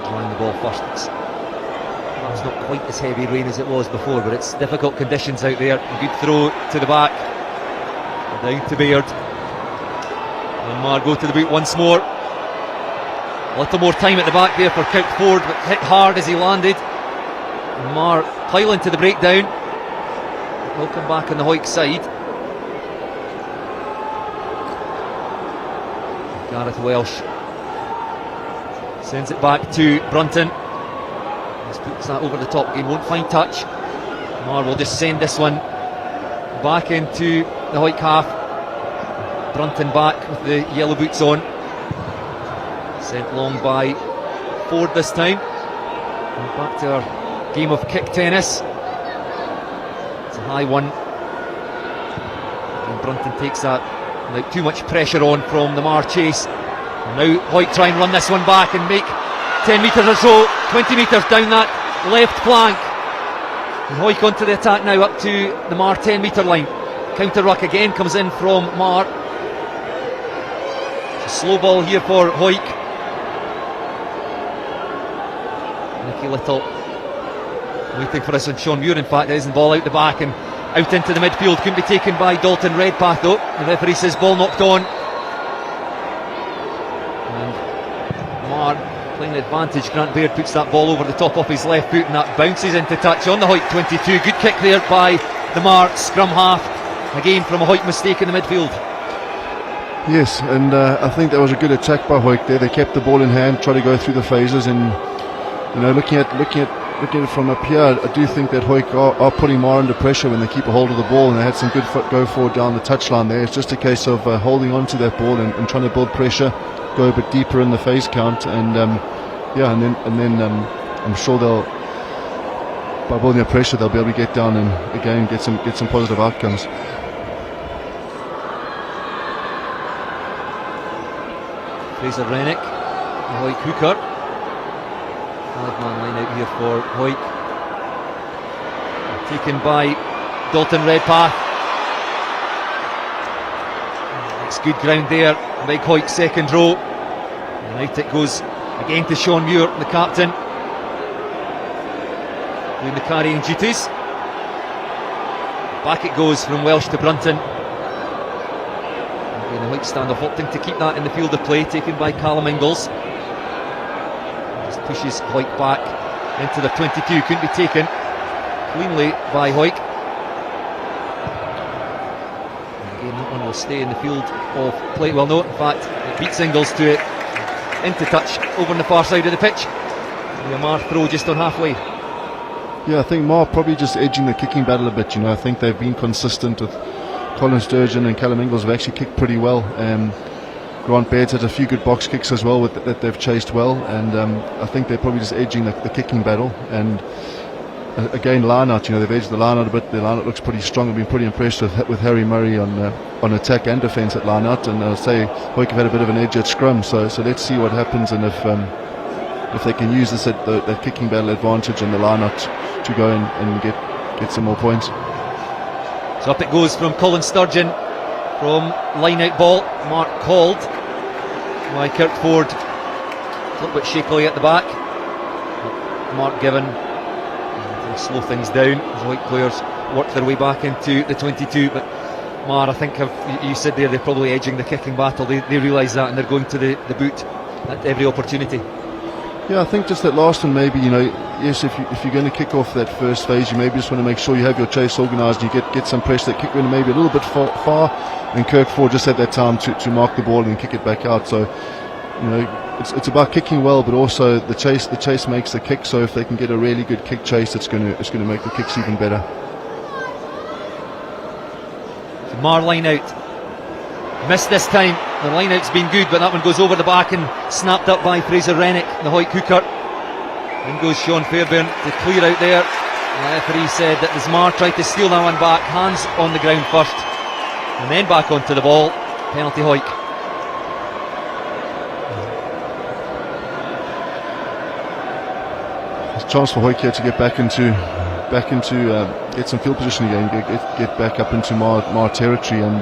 Drawing the ball first. It's not quite as heavy rain as it was before, but it's difficult conditions out there. A good throw to the back. Down to Baird. And Marr go to the boot once more. A little more time at the back there for Count Ford, but hit hard as he landed. And Marr piling to the breakdown. Will come back on the Hawick side. Gareth Welsh sends it back to Brunton. Just puts that over the top. He won't find touch. Marr will just send this one back into the Hawick half. Brunton back with the yellow boots on. Sent long by Ford this time. And back to our game of kick tennis. It's a high one. And Brunton takes that without too much pressure on from the Marr chase. And now Hawick try and run this one back and make 10 metres or so, 20 metres down that left flank. And Hawick onto the attack now up to the Marr 10 metre line. Counter ruck again comes in from Marr. It's a slow ball here for Hawick. Nicky Little waiting for us on Sean Muir. In fact, it is the ball out the back, and out into the midfield, couldn't be taken by Dalton Redpath though. The referee says ball knocked on. And Marr playing advantage. Grant Baird puts that ball over the top of his left foot and that bounces into touch on the Hawick 22. Good kick there by the Marr scrum half, again from a Hawick mistake in the midfield. Yes, and I think that was a good attack by Hawick there. They kept the ball in hand, tried to go through the phases, and looking at it from up here, I do think that Hawick are putting Marr under pressure when they keep a hold of the ball, and they had some good go forward down the touchline there. It's just a case of holding on to that ball and trying to build pressure, go a bit deeper in the phase count, and then I'm sure they'll, by building up pressure, they'll be able to get down and again get some positive outcomes. Fraser Rennick, the Hawick hooker. 5-man line out here for Hawick. Taken by Dalton Redpath. It's good ground there. Big Hawick second row. And out it goes again to Sean Muir, the captain, doing the carrying duties. Back it goes from Welsh to Brunton. And the Hawick stand-off opting to keep that in the field of play, taken by Callum Ingalls. Just pushes Hawick back into the 22, couldn't be taken cleanly by Hawick. And again, that one will stay in the field of play. Well, no, in fact, it beats Ingalls to it, into touch over on the far side of the pitch. The Marr throw just on halfway. Yeah, I think Marr probably just edging the kicking battle a bit. I think they've been consistent with Colin Sturgeon and Callum Ingalls have actually kicked pretty well. Grant Baird's had a few good box kicks as well that they've chased well, and I think they're probably just edging the kicking battle. And again, line out, they've edged the line out a bit. The line out looks pretty strong. I've been pretty impressed with Harry Murray on attack and defence at line out, and I'll say Hawick have had a bit of an edge at scrum, so let's see what happens, and if they can use this that kicking battle advantage and the line out to go and get some more points. So up it goes from Colin Sturgeon from line out ball. Mark called by Kirkford, a little bit shakily at the back. Mark given, and slow things down as the Hawick players work their way back into the 22. But Marr, I think, you said there, they're probably edging the kicking battle. They realise that, and they're going to the boot at every opportunity. Yeah, I think just that last one, maybe, yes, if you're going to kick off that first phase, you maybe just want to make sure you have your chase organised and you get some pressure. That kick went maybe a little bit far, and Kirkford just had that time to mark the ball and kick it back out. So, it's about kicking well, but also the chase makes the kick. So if they can get a really good kick chase, it's going to make the kicks even better. So Marr line out. Missed this time. The line out's been good, but that one goes over the back and snapped up by Fraser Rennick, the Hawick hooker. In goes Sean Fairbairn to clear out there. The referee said that as Marr tried to steal that one back, hands on the ground first and then back onto the ball. Penalty Hawick. There's a chance for Hawick here to get back into get some field position again, get back up into Marr territory, and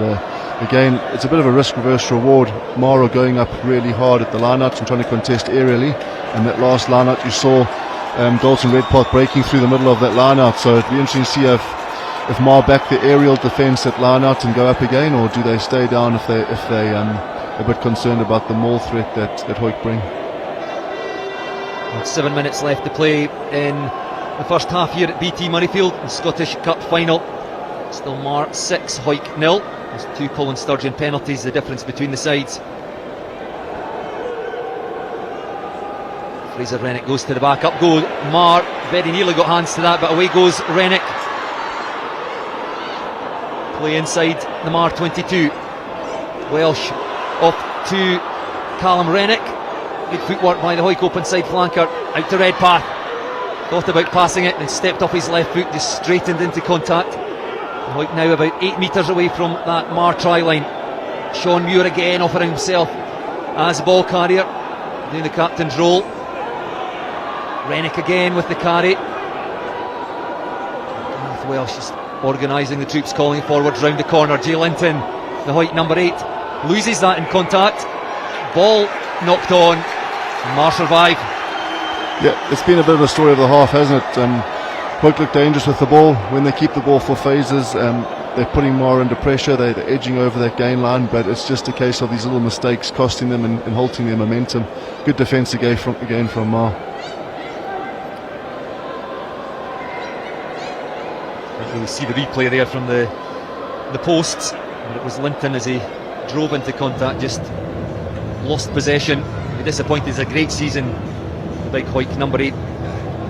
again, it's a bit of a risk reverse reward. Marr are going up really hard at the line-out and trying to contest aerially, and that last line-out you saw Dalton Redpath breaking through the middle of that line-out, so it'd be interesting to see if Marr back the aerial defence at line-out and go up again, or do they stay down if they a bit concerned about the maul threat that Hawick bring. 7 minutes left to play in the first half here at BT Murrayfield, the Scottish Cup final. Still Marr 6, Hawick 0. There's 2 Colin Sturgeon penalties, the difference between the sides. Fraser Rennick goes to the back, up goes Marr, very nearly got hands to that, but away goes Rennick. Play inside the Marr 22. Welsh off to Callum Rennick. Good footwork by the Hawick open side flanker, out to Redpath. Thought about passing it and stepped off his left foot, just straightened into contact. Hawick now about 8 metres away from that Marr try line. Sean Muir again offering himself as a ball carrier, doing the captain's role. Rennick again with the carry. Gareth Welsh just organising the troops, calling forward round the corner. Jay Linton, the Hawick number 8, loses that in contact. Ball knocked on, and Marr survived. Yeah, it's been a bit of a story of the half, hasn't it? Hawick look dangerous with the ball. When they keep the ball for phases, they're putting Marr under pressure, they're edging over that gain line, but it's just a case of these little mistakes costing them and halting their momentum. Good defence again from Marr. We see the replay there from the posts, and it was Linton as he drove into contact, just lost possession. Be disappointed. It's a great season, big Hawick number 8,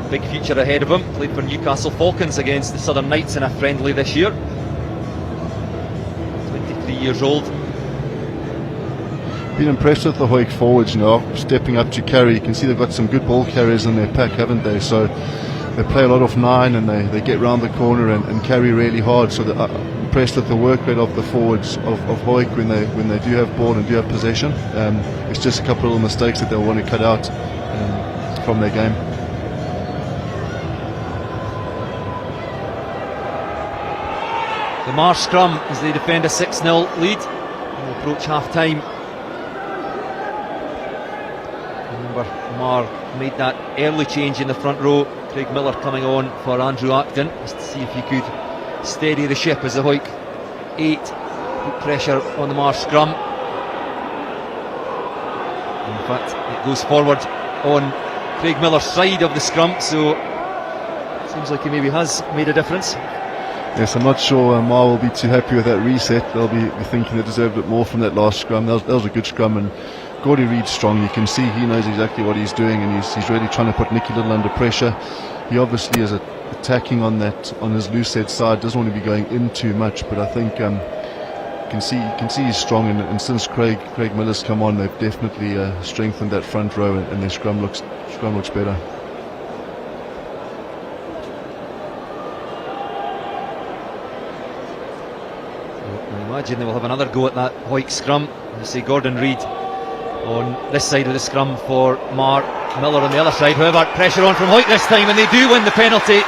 big future ahead of him. Played for Newcastle Falcons against the Southern Knights in a friendly this year. 23 years old. Been impressed with the Hawick forwards, stepping up to carry. You can see they've got some good ball carriers in their pack, haven't they? So they play a lot of 9 and they get round the corner and carry really hard. So I'm impressed with the work rate of the forwards of Hawick when they do have ball and do have possession. It's just a couple of little mistakes that they'll want to cut out from their game. The Marr scrum as they defend a 6-0 lead and approach half time. Remember, Marr made that early change in the front row. Craig Millar coming on for Andrew Acton, just to see if he could steady the ship as the Hawick 8 put pressure on the Marr scrum. In fact, it goes forward on Craig Millar's side of the scrum, so it seems like he maybe has made a difference. Yes, I'm not sure Marr will be too happy with that reset. They'll be thinking they deserved it more from that last scrum. That was a good scrum, and Gordy Reid's strong. You can see he knows exactly what he's doing, and he's really trying to put Nicky Little under pressure. He obviously is attacking on his loose head side, doesn't want to be going in too much, but I think you can see he's strong, and since Craig Millar's come on, they've definitely strengthened that front row, and their scrum looks better. I imagine they will have another go at that Hawick scrum. You see Gordon Reid on this side of the scrum for Marr, Millar on the other side. However, pressure on from Hawick this time, and they do win the penalty.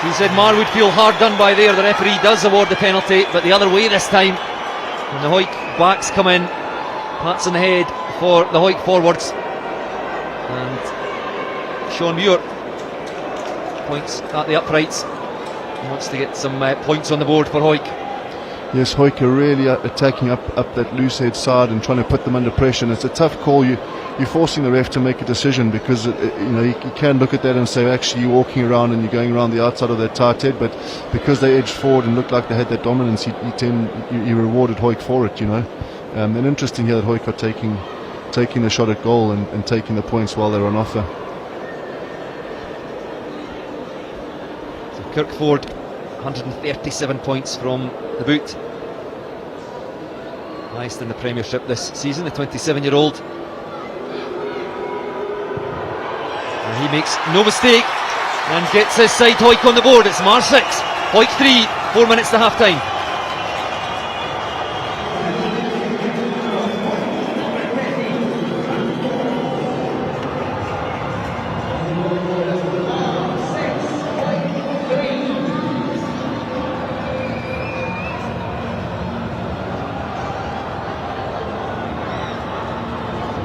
He said Marr would feel hard done by there. The referee does award the penalty, but the other way this time. And the Hawick backs come in, pats on the head for the Hawick forwards, and Sean Muir points at the uprights and wants to get some points on the board for Hawick. Yes, Hawick are really attacking up that loose head side and trying to put them under pressure, and it's a tough call. You're forcing the ref to make a decision, because you can look at that and say, actually, you're walking around and you're going around the outside of that tight head, but because they edged forward and looked like they had that dominance, you rewarded Hawick for it, And interesting here that Hawick are taking the shot at goal and taking the points while they're on offer. So Kirkford, 137 points from the boot, highest in the Premiership this season, the 27-year-old. And he makes no mistake and gets his side Hawick on the board. It's Marr 6, Hawick 3, 4 minutes to half time.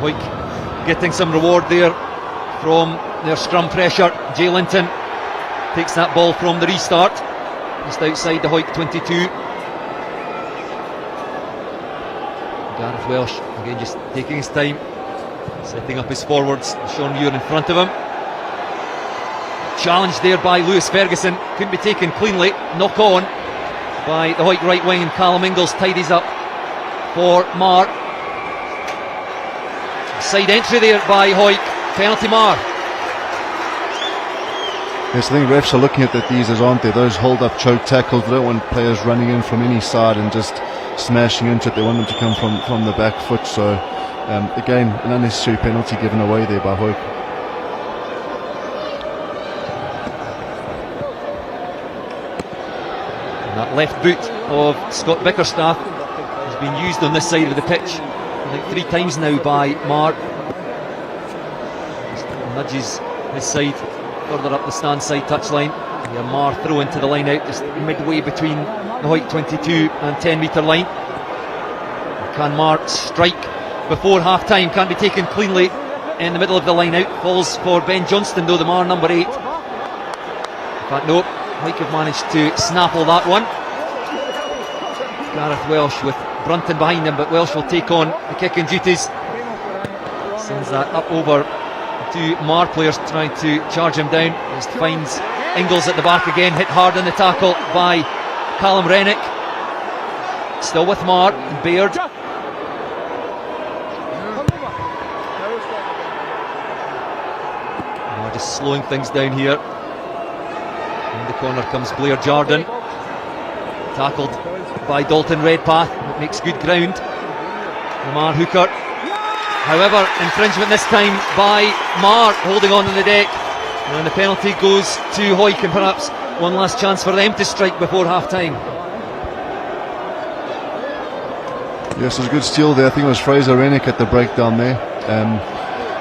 Hawick getting some reward there from their scrum pressure. Jay Linton takes that ball from the restart, just outside the Hawick 22. Gareth Welsh again just taking his time, setting up his forwards. Sean Muir in front of him. Challenged there by Lewis Ferguson, couldn't be taken cleanly. Knock on by the Hawick right wing, and Callum Ingalls tidies up for Marr. Side entry there by Hawick, penalty Marr. Yes, I think refs are looking at these as, aren't they? Those hold up choke tackles. They don't want players running in from any side and just smashing into it. They want them to come from the back foot. So again, an unnecessary penalty given away there by Hawick. And that left boot of Scott Bickerstaff has been used on this side of the pitch, I think 3 times now by Marr. Just nudges his side further up the stand side touchline. Yeah, Marr throw into the line out, just midway between the Hawick 22 and 10 metre line. Can Marr strike before half time? Can't be taken cleanly in the middle of the line out. Falls for Ben Johnston though, the Marr number 8. But no, Hawick have managed to snaffle that one. Gareth Welsh with Brunton behind him, but Welsh will take on the kicking duties. Sends that up over to Marr players trying to charge him down. Just finds Ingles at the back again, hit hard in the tackle by Callum Rennick. Still with Marr and Baird. Marr just slowing things down here. In the corner comes Blair Jordan, tackled by Dalton Redpath. It makes good ground. Marr hooker. However, infringement this time by Marr, holding on to the deck. And the penalty goes to Hawick, and perhaps one last chance for them to strike before half-time. Yes, there's a good steal there. I think it was Fraser Rennick at the breakdown there.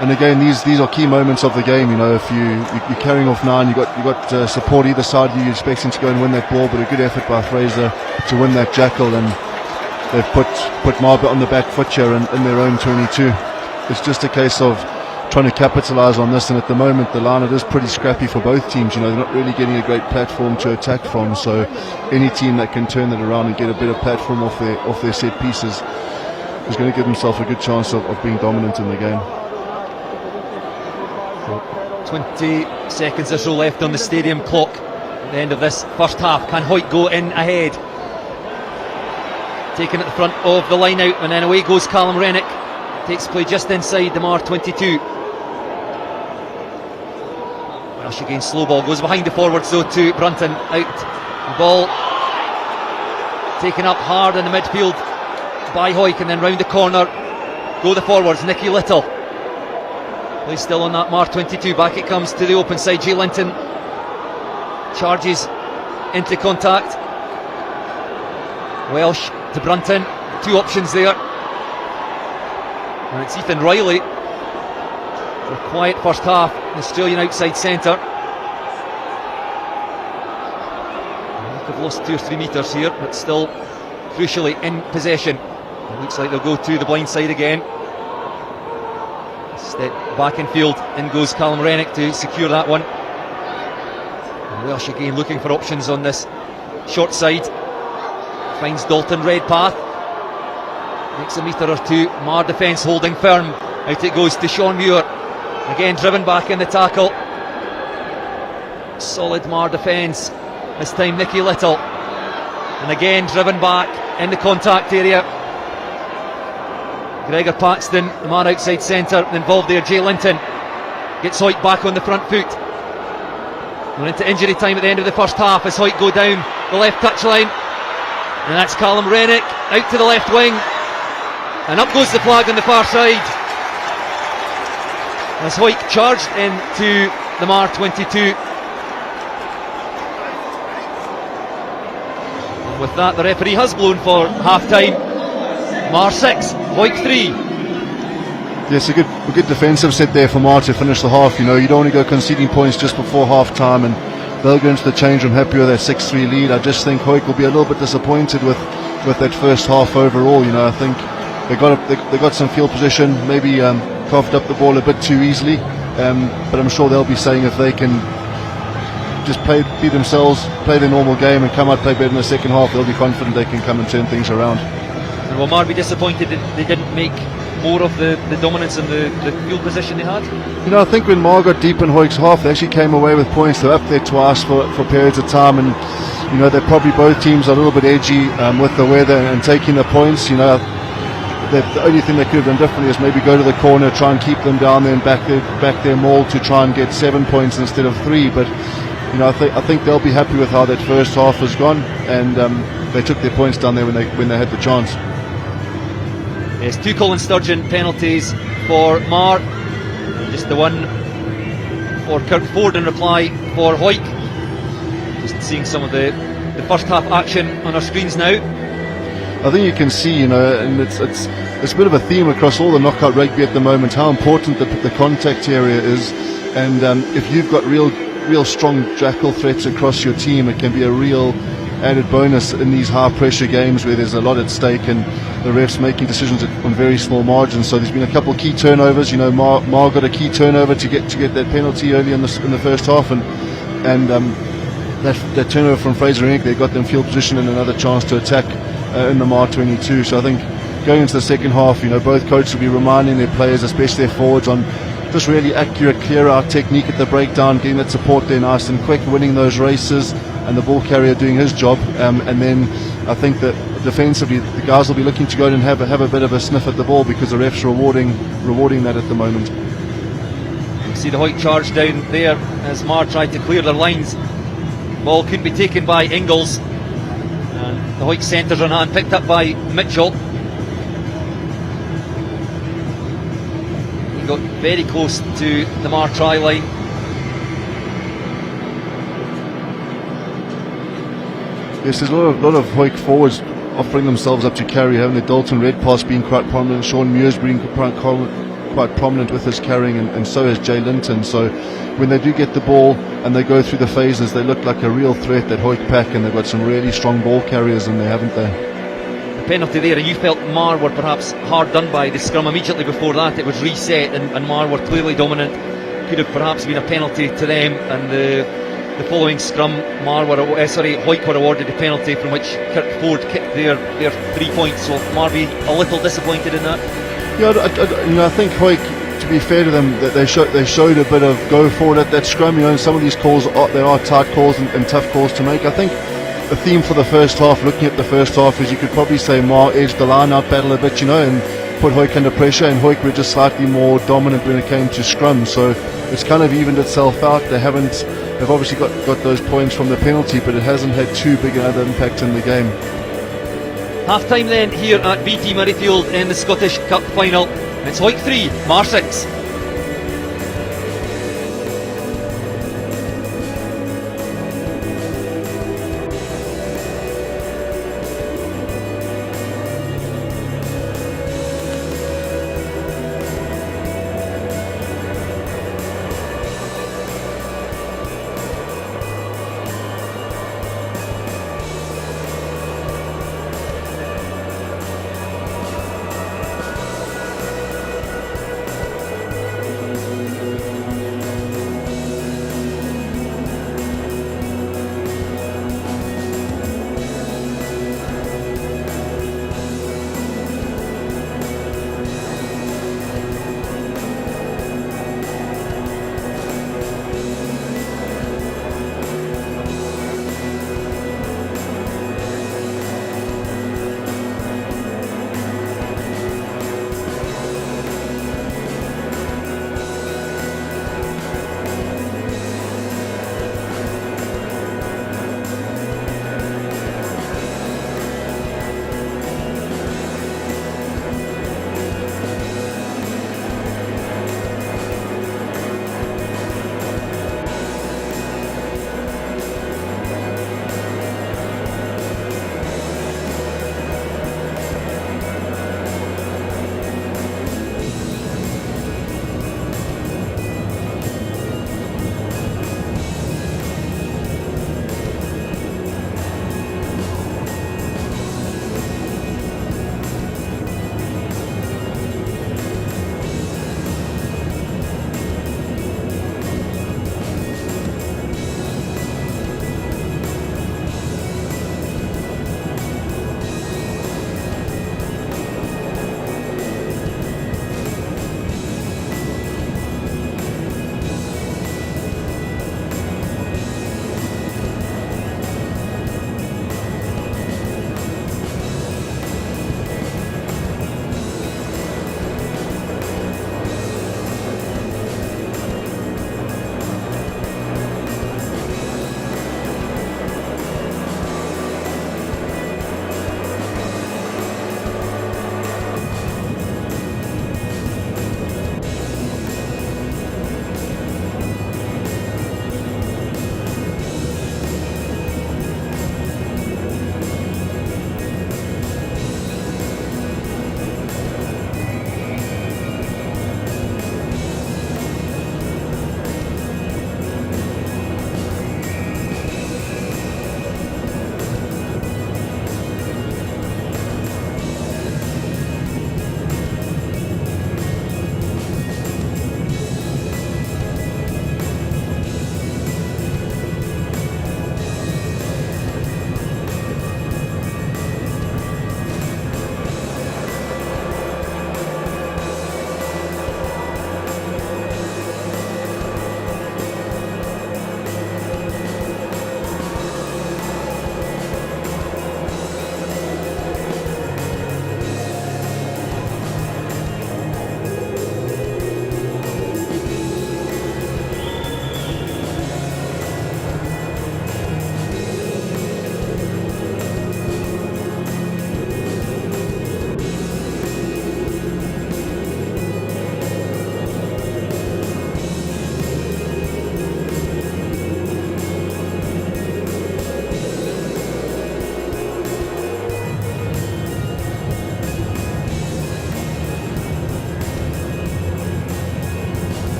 And again, these are key moments of the game. You know, if you're carrying off 9, you got support either side. You're expecting to go and win that ball, but a good effort by Fraser to win that jackal, and they've put Marr on the back foot here in their own 22. It's just a case of trying to capitalise on this, and at the moment the line, it is pretty scrappy for both teams. You know, they're not really getting a great platform to attack from, so any team that can turn it around and get a bit of platform off their set pieces is going to give themselves a good chance of being dominant in the game. 20 seconds or so left on the stadium clock at the end of this first half. Can Hawick go in ahead? Taken at the front of the line out, and then away goes Callum Rennick. Takes play just inside the Marr 22. Welsh again, slow ball, goes behind the forwards though to Brunton. Out the ball, taken up hard in the midfield by Hawick, and then round the corner go the forwards. Nicky Little plays still on that Marr 22. Back it comes to the open side. Jay Linton charges into contact. Welsh to Brunton, 2 options there. And it's Ethan Riley for a quiet first half, Australian outside centre. They've lost 2 or 3 metres here, but still crucially in possession. It looks like they'll go to the blind side again. Step back in field, in goes Callum Rennick to secure that one. And Welsh again looking for options on this short side. Finds Dalton Redpath. Makes a metre or 2. Marr defence holding firm. Out it goes to Sean Muir. Again driven back in the tackle. Solid Marr defence. This time Nicky Little. And again driven back in the contact area. Gregor Paxton, the Marr outside centre, involved there. Jay Linton gets Hawick back on the front foot. We're into injury time at the end of the first half as Hawick go down the left touchline. And that's Callum Rennick out to the left wing. And up goes the flag on the far side as Hawick charged into the Marr 22. And with that, the referee has blown for half-time. Marr 6, Hawick 3. Yes, a good defensive set there for Marr to finish the half. You know, you don't want to go conceding points just before half-time, and they'll go into the change room happy with that 6-3 lead. I just think Hawick will be a little bit disappointed with that first half overall. You know, I think they got some field position, maybe coughed up the ball a bit too easily, but I'm sure they'll be saying if they can just be themselves, play their normal game and come out play better in the second half, they'll be confident they can come and turn things around. And will Marr be disappointed that they didn't make more of the dominance and the field position they had? You know, I think when Marr got deep in Hawick's half, they actually came away with points. They were up there twice for periods of time, and you know, they're probably both teams are a little bit edgy with the weather and taking the points. You know, the only thing they could have done differently is maybe go to the corner, try and keep them down there and back their maul to try and get 7 points instead of 3. But you know, I think they'll be happy with how that first half has gone, and they took their points down there when they had the chance. Yes, 2 Colin Sturgeon penalties for Marr, just the one for Kirk Ford in reply for Hawick. Just seeing some of the first half action on our screens now. I think you can see, you know, and it's a bit of a theme across all the knockout rugby at the moment, how important the contact area is, and if you've got real strong jackal threats across your team, it can be a real added bonus in these high pressure games where there's a lot at stake and the refs making decisions on very small margins. So there's been a couple of key turnovers. You know, Marr got a key turnover to get that penalty early in the first half, and that turnover from Fraser Innick, they got them field position and another chance to attack in the Marr 22. So I think going into the second half, both coaches will be reminding their players, especially their forwards, on just really accurate, clear out technique at the breakdown, getting that support there nice and quick, winning those races, and the ball carrier doing his job. And then I think that defensively, the guys will be looking to go and have a bit of a sniff at the ball, because the refs rewarding that at the moment. You see the Hawick charge down there as Marr tried to clear their lines. Ball couldn't be taken by Ingalls, and the Hawick centres on hand, picked up by Mitchell. He got very close to the Marr try line. Yes, there's a lot of Hawick forwards offering themselves up to carry, having the Dalton Redpass being quite prominent, Sean Muir's being quite prominent with his carrying, and so has Jay Linton. So when they do get the ball and they go through the phases, they look like a real threat, that Hawick pack, and they've got some really strong ball carriers in there, haven't they? The penalty there, and you felt Marr were perhaps hard done by the scrum. Immediately before that it was reset, and Marr were clearly dominant. Could have perhaps been a penalty to them, and the following scrum, Hawick were awarded the penalty, from which Kirk Ford kicked their 3 points. So Marr be a little disappointed in that. Yeah, I think Hawick, to be fair to them, that they showed a bit of go forward at that scrum. And some of these calls there are tight calls and tough calls to make. I think the theme for the first half, looking at the first half, is you could probably say Marr edged the line out battle a bit, and put Hawick under pressure, and Hawick were just slightly more dominant when it came to scrum. So it's kind of evened itself out. They've obviously got those points from the penalty, but it hasn't had too big another impact in the game. Half time then here at BT Murrayfield in the Scottish Cup final. It's Hawick 3, Marr 6.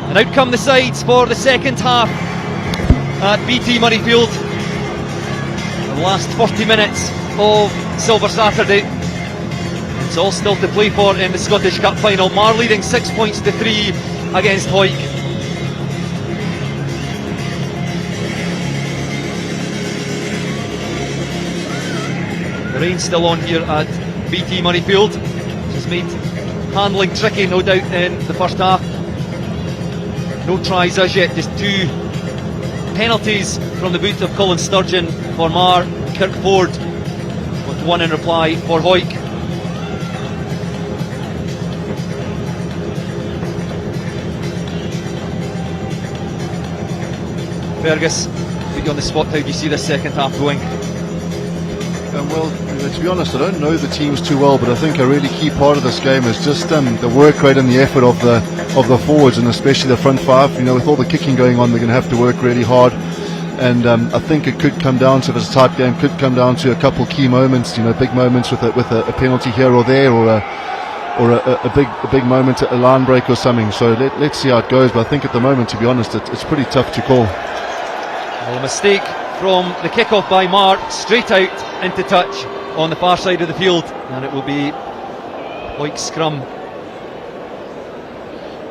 And out come the sides for the second half at BT Murrayfield. The last 40 minutes of Silver Saturday. It's all still to play for in the Scottish Cup final. Marr leading 6 points to 3 against Hawick. The rain's still on here at BT Murrayfield, which has made handling tricky, no doubt, in the first half. No tries as yet, just 2 penalties from the boot of Colin Sturgeon for Marr. Kirk Ford with 1 in reply for Hawick. Fergus, put you on the spot, how do you see this second half going? Well, to be honest, I don't know the teams too well, but I think a really key part of this game is just the work rate and the effort of the forwards, and especially the front five. You know, with all the kicking going on, they're going to have to work really hard. And I think it could come down to, if it's a tight game, could come down to a couple key moments. You know, big moments with a penalty here or there, or a big moment at a line break or something. So let's see how it goes. But I think at the moment, to be honest, it's pretty tough to call. Well, a mistake from the kick-off by Marr, straight out into touch on the far side of the field, and it will be Hawick scrum.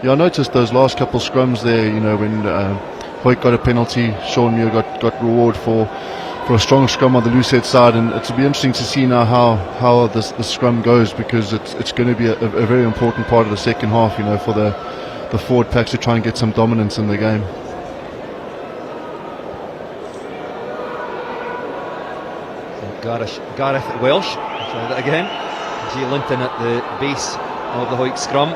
Yeah, I noticed those last couple scrums there, you know, when Hawick got a penalty, Sean Muir got reward for a strong scrum on the loose head side, and it'll be interesting to see now how the scrum goes, because it's going to be a very important part of the second half, you know, for the forward packs to try and get some dominance in the game. Gareth Welsh, try that again. G. Linton at the base of the Hawick scrum.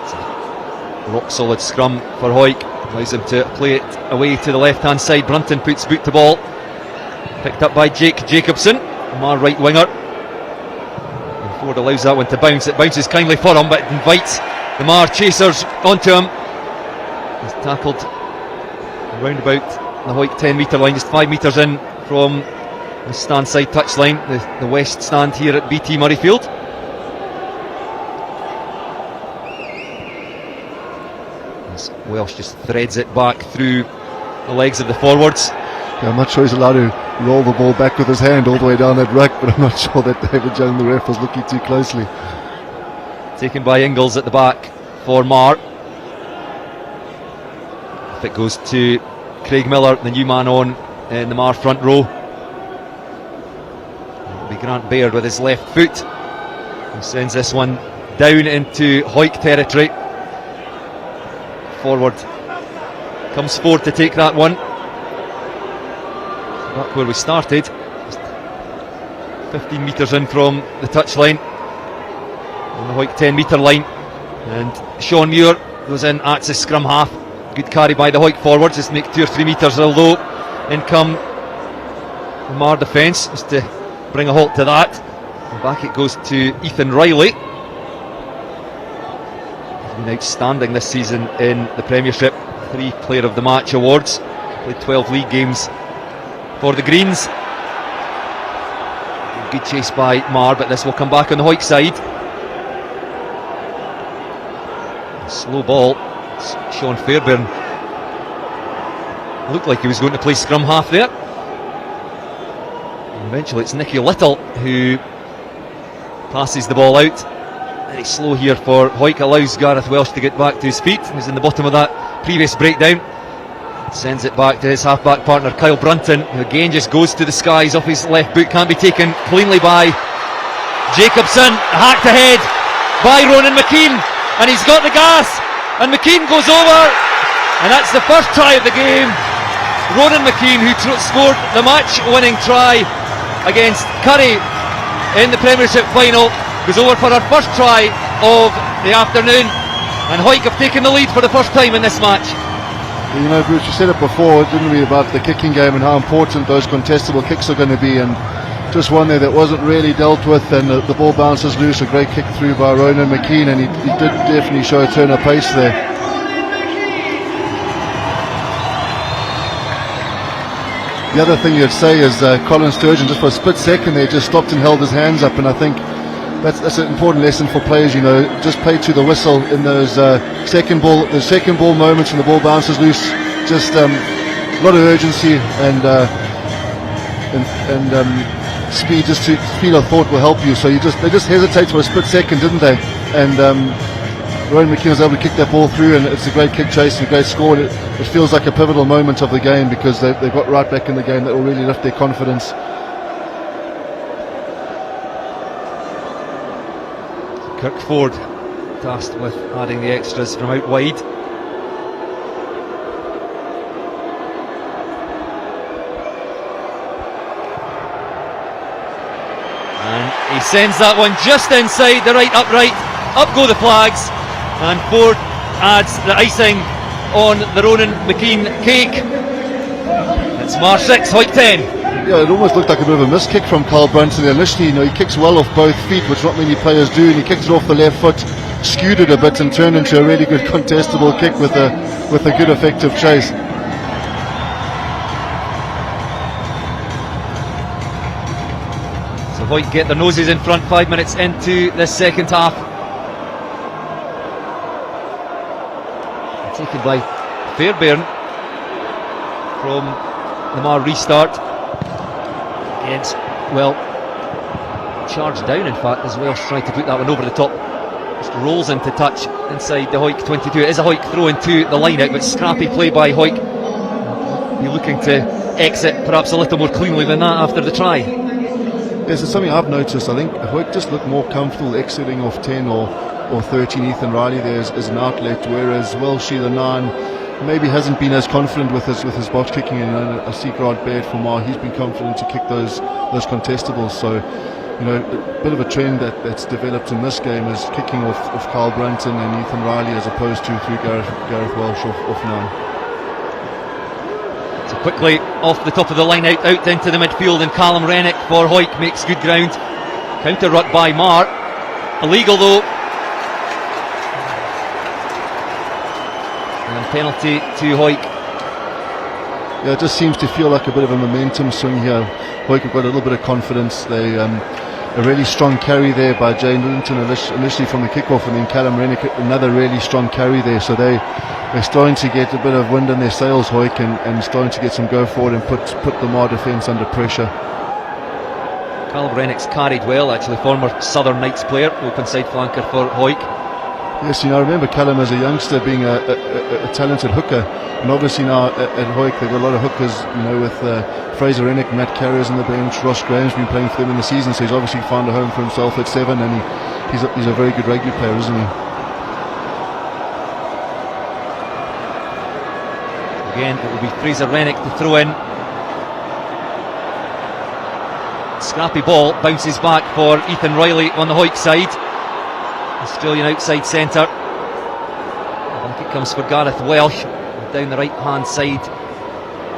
It's a rock solid scrum for Hawick, allows him to play it away to the left hand side. Brunton puts boot to ball, picked up by Jake Jacobson, Marr right winger, and Ford allows that one to bounce. It bounces kindly for him, but invites the Marr chasers onto him. He's tackled around about the Hawick 10 metre line, just 5 metres in from the stand side touchline, the west stand here at BT Murrayfield. As Welsh just threads it back through the legs of the forwards. Yeah, I'm not sure he's allowed to roll the ball back with his hand all the way down that ruck, but I'm not sure that David Young, the ref, was looking too closely. Taken by Ingalls at the back for Marr. If it goes to Craig Millar, the new man on in the Marr front row. It'll be Grant Baird with his left foot. He sends this one down into Hawick territory. Forward comes Ford to take that one. Back where we started, just 15 metres in from the touchline, on the Hawick 10 metre line, and Sean Muir goes in at the scrum half. Good carry by the Hawick forwards, just make 2 or 3 metres, although in come the Marr defence just to bring a halt to that. And back it goes to Ethan Riley. He's been outstanding this season in the Premiership, 3 Player of the Match awards, played 12 league games for the Greens. Good chase by Marr, but this will come back on the Hawick side. Slow ball. Sean Fairbairn looked like he was going to play scrum half there. And eventually it's Nicky Little who passes the ball out. Very slow here for Hawick, allows Gareth Welsh to get back to his feet. He was in the bottom of that previous breakdown. Sends it back to his half-back partner Kyle Brunton, who again just goes to the skies off his left boot. Can't be taken cleanly by Jacobson. Hacked ahead by Ronan McKean, and he's got the gas. And McKean goes over, and that's the first try of the game. Ronan McKean, who scored the match-winning try against Curry in the Premiership final, goes over for our first try of the afternoon, and Hawick have taken the lead for the first time in this match. You know, Bruce, you said it before, didn't we, about the kicking game and how important those contestable kicks are going to be, and just one there that wasn't really dealt with, and the ball bounces loose. A great kick through by Ronan McKean, and he did definitely show a turn of pace there. The other thing you'd say is Colin Sturgeon, just for a split second there, just stopped and held his hands up, and I think that's an important lesson for players. Just play to the whistle in those second ball moments when the ball bounces loose. Just a lot of urgency and speed. Just speed of thought will help you. So they just hesitate for a split second, didn't they? And Rowan McKeon was able to kick that ball through, and it's a great kick chase and a great score. It feels like a pivotal moment of the game because they got right back in the game. That will really lift their confidence. Kirkford tasked with adding the extras from out wide. And he sends that one just inside the right upright. Up go the flags, and Ford adds the icing on the Ronan McKean cake. It's Marr 6, Hawick 10. Yeah, it almost looked like a bit of a miss kick from Carl Brunton initially. He kicks well off both feet, which not many players do, and he kicked it off the left foot, skewed it a bit, and turned into a really good contestable kick with a good effective chase. So Hawick get their noses in front 5 minutes into the second half. Taken by Fairbairn from the Marr restart. Against, charged down in fact as Welsh tried to put that one over the top. Just rolls into touch inside the Hawick 22. It is a Hawick throw into the line out, but scrappy play by Hawick. Be looking to exit perhaps a little more cleanly than that after the try. Yes, it's something I've noticed. I think Hawick just looked more comfortable exiting off 10 or 13. Ethan Riley there is an outlet, whereas Welshie the 9 maybe hasn't been as confident with his box kicking, and I see Grant Baird from Marr, he's been confident to kick those contestables. So a bit of a trend that's developed in this game is kicking off Carl Brunton and Ethan Riley as opposed to through Gareth Welsh off 9. So quickly off the top of the line out into the midfield, and Callum Rennick for Hawick makes good ground. Counter ruck by Marr, illegal though. And penalty to Hawick. Yeah, it just seems to feel like a bit of a momentum swing here. Hawick have got a little bit of confidence. They a really strong carry there by Jane Littleton initially from the kickoff, and then Callum Rennick another really strong carry there. So they're starting to get a bit of wind in their sails, Hawick, and starting to get some go forward and put the Marr defence under pressure. Callum Rennick's carried well, actually, former Southern Knights player, open side flanker for Hawick. Yes, I remember Callum as a youngster being a talented hooker, and obviously now at Hawick they've got a lot of hookers, with Fraser Rennick, Matt Carrier's on the bench, Ross Graham's been playing for them in the season, so he's obviously found a home for himself at 7, and he's a very good rugby player, isn't he? Again, it will be Fraser Rennick to throw in. Scrappy ball, bounces back for Ethan Riley on the Hawick side. Australian outside centre. I think it comes for Gareth Welsh down the right hand side.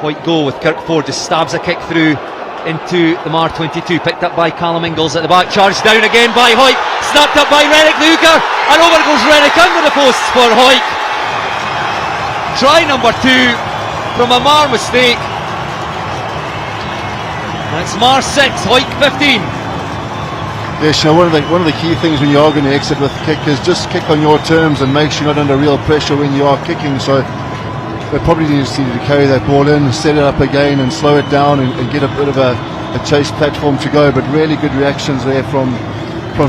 Hawick go with Kirkford, just stabs a kick through into the Marr 22, picked up by Callum Ingalls at the back, charged down again by Hawick, snapped up by Rennick the hooker, and over goes Rennick under the posts for Hawick. Try number 2 from a Marr mistake, and it's Marr 6, Hawick 15. Yes, one of the key things when you are going to exit with kick is just kick on your terms and make sure you're not under real pressure when you are kicking. So they probably need to carry that ball in, set it up again and slow it down and get a bit of a chase platform to go. But really good reactions there from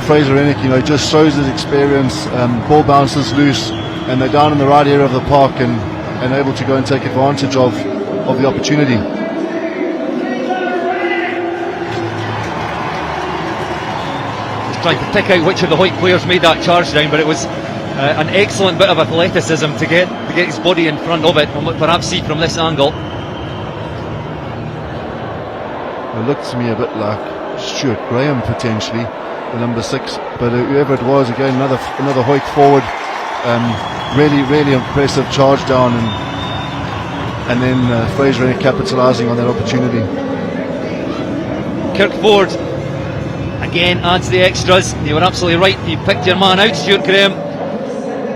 Fraser Rennick, just shows his experience. Ball bounces loose and they're down in the right area of the park and able to go and take advantage of the opportunity. Trying to pick out which of the Hawick players made that charge down, but it was an excellent bit of athleticism to get his body in front of it, and perhaps see from this angle. It looked to me a bit like Stuart Graham potentially, the number 6, but whoever it was, again another Hawick forward, really impressive charge down, and then Fraser capitalising on that opportunity. Kirkford again adds the extras. You were absolutely right, you picked your man out, Stuart Graham,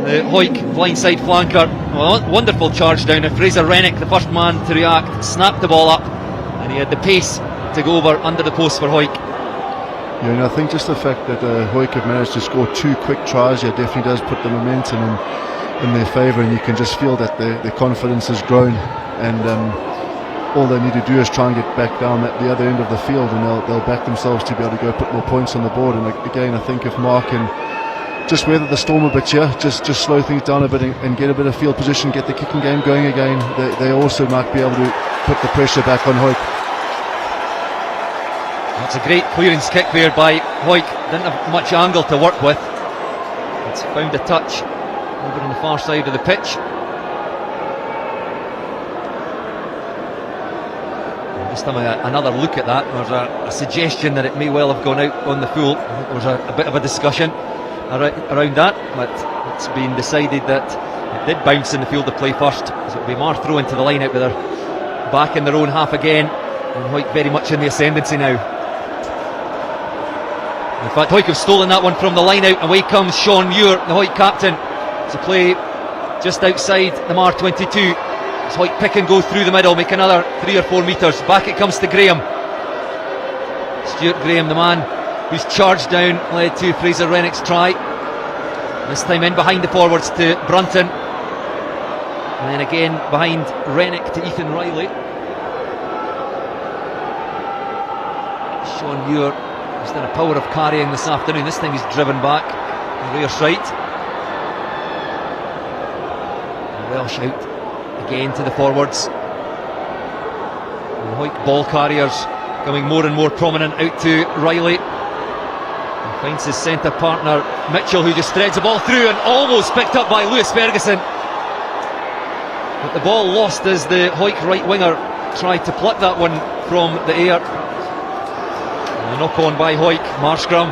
the Hawick blindside flanker. Well, wonderful charge down, and Fraser Rennick, the first man to react, snapped the ball up and and he had the pace to go over under the post for Hawick. Yeah, and I think just the fact that Hawick have managed to score 2 quick tries here definitely does put the momentum in their favour, and you can just feel that their confidence has grown, and all they need to do is try and get back down at the other end of the field, and they'll back themselves to be able to go put more points on the board. And again, I think if Marr can just weather the storm a bit here, just slow things down a bit and get a bit of field position, get the kicking game going again, they also might be able to put the pressure back on Hawick. That's a great clearance kick there by Hawick. Didn't have much angle to work with. It's found a touch over on the far side of the pitch. Just having another look at that, there's a suggestion that it may well have gone out on the full. I think there was a bit of a discussion around that, but it's been decided that it did bounce in the field of play first, so it'll be Marr throw into the line out with her back in their own half again, and Hawick very much in the ascendancy now. In fact, Hawick have stolen that one from the line out. Away comes Sean Muir, the Hawick captain, to play just outside the Marr 22. It's Hawick pick and go through the middle, make another 3 or 4 metres. Back it comes to Graham. Stuart Graham, the man who's charged down, led to Fraser Rennick's try. This time in behind the forwards to Brunton, and then again behind Rennick to Ethan Riley. Sean Muir has done a power of carrying this afternoon. This time he's driven back on Rayer's right. Welsh out again to the forwards. And Hawick ball carriers becoming more and more prominent out to Riley. And finds his centre partner Mitchell, who just threads the ball through and almost picked up by Lewis Ferguson. But the ball lost as the Hawick right winger tried to pluck that one from the air. And a knock on by Hawick, Marr scrum.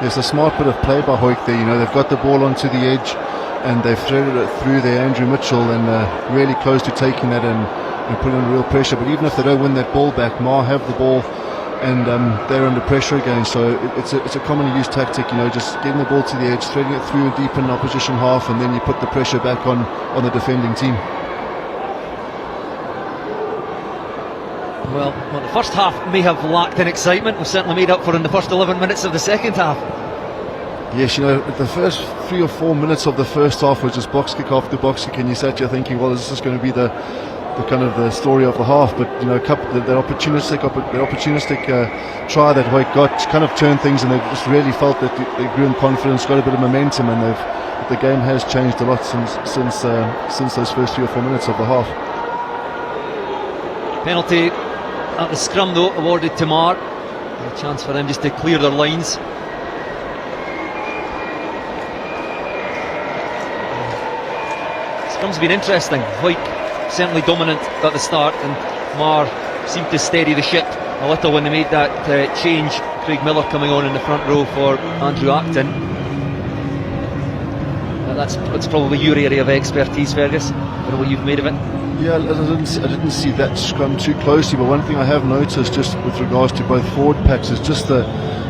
There's a smart bit of play by Hawick there, they've got the ball onto the edge and they've threaded it through there, Andrew Mitchell, and really close to taking that and putting on real pressure. But even if they don't win that ball back, Marr have the ball and they're under pressure again, so it's a commonly used tactic, just getting the ball to the edge, threading it through and deep in the opposition half, and then you put the pressure back on the defending team. Well, the first half may have lacked in excitement. We've certainly made up for in the first 11 minutes of the second half. Yes, the first 3 or 4 minutes of the first half was just box kick after box kick, and you sat here thinking, well, is this going to be the kind of the story of the half? But that opportunistic try that Hawick got kind of turned things, and they've just really felt that they grew in confidence, got a bit of momentum, and the game has changed a lot since those first 3 or 4 minutes of the half. Penalty at the scrum though, awarded to Marr. A chance for them just to clear their lines. Scrum's been interesting. Hawick certainly dominant at the start, and Marr seemed to steady the ship a little when they made that change. Craig Millar coming on in the front row for Andrew Acton. That's probably your area of expertise, Fergus. I don't know what you've made of it. Yeah, I didn't see that scrum too closely, but one thing I have noticed just with regards to both forward packs is just the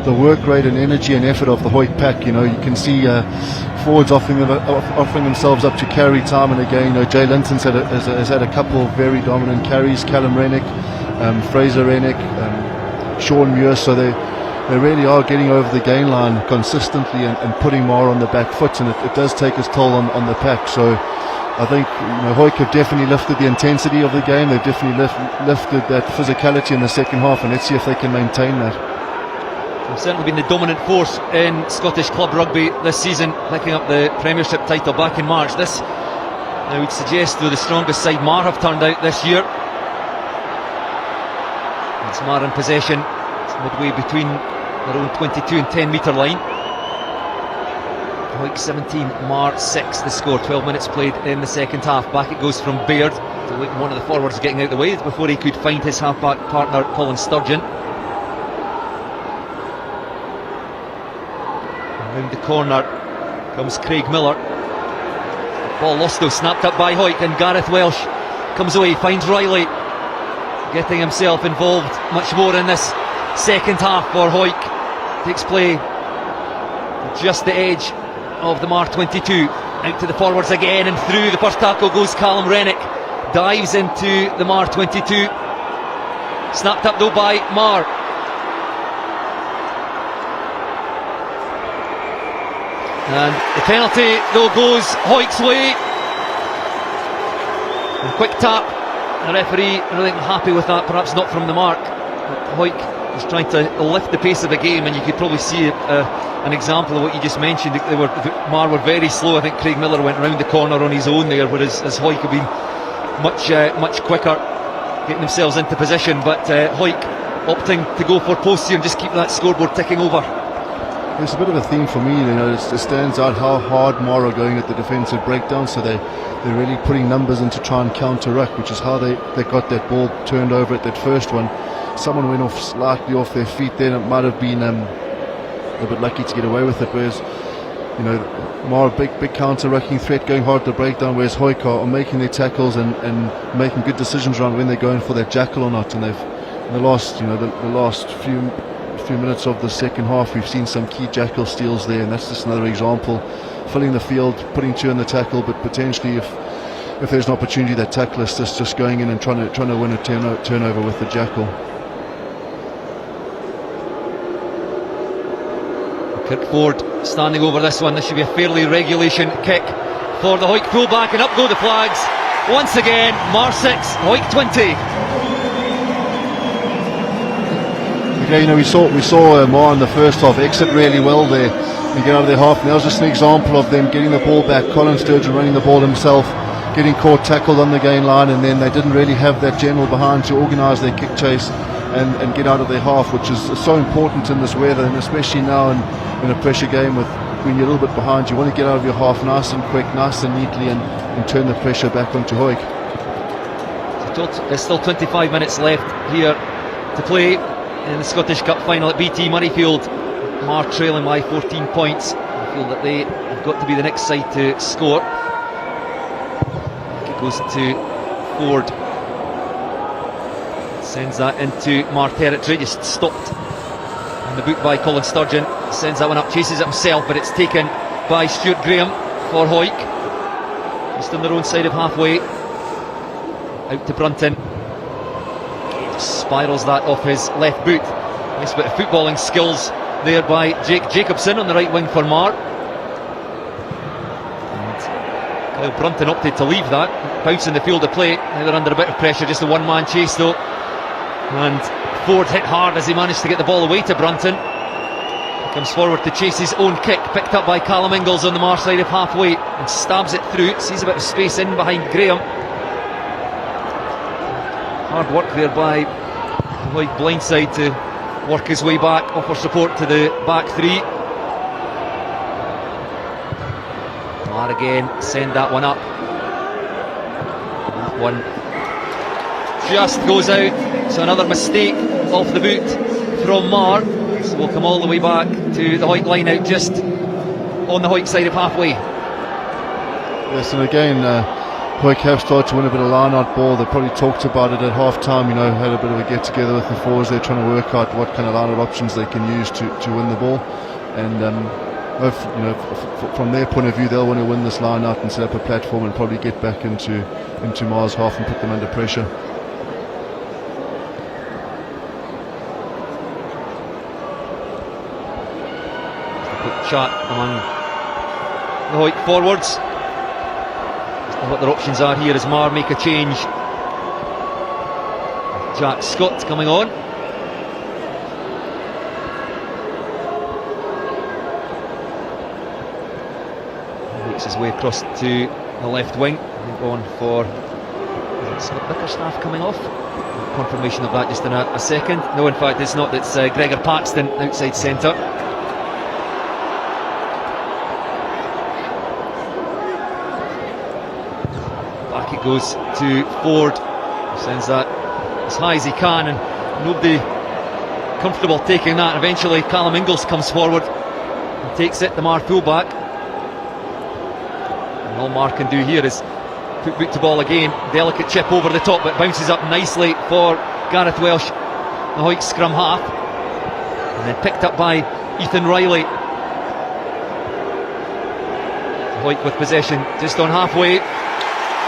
work rate and energy and effort of the Hawick pack. You can see forwards offering themselves up to carry time and again. Jay Linton's has had a couple of very dominant carries, Callum Rennick, Fraser Rennick, Sean Muir, so they really are getting over the gain line consistently and putting Marr on the back foot, and it does take its toll on the pack. So I think Hawick have definitely lifted the intensity of the game. They've definitely lifted that physicality in the second half, and let's see if they can maintain that. They've certainly been the dominant force in Scottish club rugby this season, picking up the Premiership title back in March. This, I would suggest, though, the strongest side Marr have turned out this year. It's Marr in possession. It's midway between their own 22 and 10 metre line. Hawick 17, Marr 6 the score. 12 minutes played in the second half. Back it goes from Baird to one of the forwards getting out of the way before he could find his half-back partner Colin Sturgeon. Round the corner comes Craig Millar. Ball lost though, snapped up by Hawick, and Gareth Welsh comes away, finds Riley, getting himself involved much more in this second half for Hawick. Takes play just the edge of the Marr 22, out to the forwards again, and through the first tackle goes Callum Rennick, dives into the Marr 22. Snapped up though by Marr. And the penalty though goes Hawick's way. A quick tap. The referee, I don't think happy with that, perhaps not from the mark. But Hawick was trying to lift the pace of the game, and you could probably see an example of what you just mentioned. Marr were very slow. I think Craig Millar went round the corner on his own there, whereas Hawick have been much quicker getting themselves into position. But Hawick opting to go for posts here and just keep that scoreboard ticking over. It's a bit of a theme for me, it stands out how hard Marr are going at the defensive breakdown, so they're really putting numbers in to try and counter ruck, which is how they got that ball turned over at that first one. Someone went off slightly off their feet there, and it might have been a bit lucky to get away with it, whereas Marr, big counter rucking threat, going hard at the breakdown, whereas Hawick are making their tackles and making good decisions around when they're going for that jackal or not. And they've, in the last few minutes of the second half, we've seen some key jackal steals there, and that's just another example, filling the field, putting two in the tackle, but potentially if there's an opportunity, that tacklist is just going in and trying to win a turnover with the jackal. Kirkford standing over this one. This should be a fairly regulation kick for the Hawick fullback, and up go the flags once again. Marr 6, Hawick 20. Okay, we saw Marr in the first half exit really well there and get out of their half, and that was just an example of them getting the ball back. Colin Sturgeon running the ball himself, getting caught tackled on the gain line, and then they didn't really have that general behind to organise their kick chase and get out of their half, which is so important in this weather, and especially now in a pressure game when you're a little bit behind. You want to get out of your half nice and quick, nice and neatly, and turn the pressure back onto Hawick. There's still 25 minutes left here to play in the Scottish Cup final at BT Murrayfield. Marr trailing by 14 points. I feel that they have got to be the next side to score. It goes to Ford. Sends that into Marr territory, just stopped in the boot by Colin Sturgeon. Sends that one up, chases it himself, but it's taken by Stuart Graham for Hawick. Just on their own side of halfway. Out to Brunton. Spirals that off his left boot. Nice bit of footballing skills there by Jake Jacobson on the right wing for Marr. And Kyle Brunton opted to leave that, bouncing the field of play. Now they're under a bit of pressure, just a one-man chase though. And Ford hit hard as he managed to get the ball away to Brunton. He comes forward to chase his own kick, picked up by Callum Ingalls on the Marr side of halfway, and stabs it through. Sees a bit of space in behind Graham. Hard work there by Hawick blindside to work his way back, offer support to the back three. Marr again, send that one up. That one just goes out, so another mistake off the boot from Marr. So we'll come all the way back to the Hawick line out, just on the Hawick side of halfway. Yes, and again, Hawick have started to win a bit of line-out ball. They probably talked about it at half-time, had a bit of a get-together with the forwards. They're trying to work out what kind of line-out options they can use to win the ball. And from their point of view, they'll want to win this line-out and set up a platform and probably get back into Marr's half and put them under pressure. Quick chat among the Hawick forwards. What their options are here as Marr make a change. Jack Scott coming on. Makes his way across to the left wing. On for Scott Bickerstaff coming off. Confirmation of that just in a second. No, in fact it's not. It's Gregor Paxton outside centre. Back it goes to Ford, who sends that as high as he can, and nobody comfortable taking that. Eventually Callum Ingalls comes forward and takes it, the Marr fullback. And all Marr can do here is put boot to ball again. Delicate chip over the top, but bounces up nicely for Gareth Welsh, the Hawick scrum half, and then picked up by Ethan Riley. Hawick with possession just on halfway.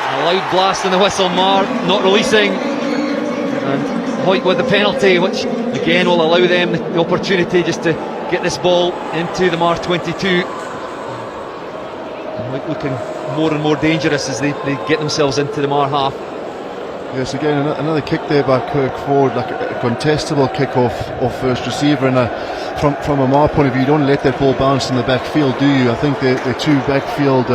A loud blast in the whistle, Marr not releasing, and Hawick with the penalty, which again will allow them the opportunity just to get this ball into the Marr 22. Hawick looking more and more dangerous as they get themselves into the Marr half. Yes, again another kick there by Kirk forward, like a contestable kick off first receiver, and from a Marr point of view, you don't let that ball bounce in the backfield, do you? I think the two backfield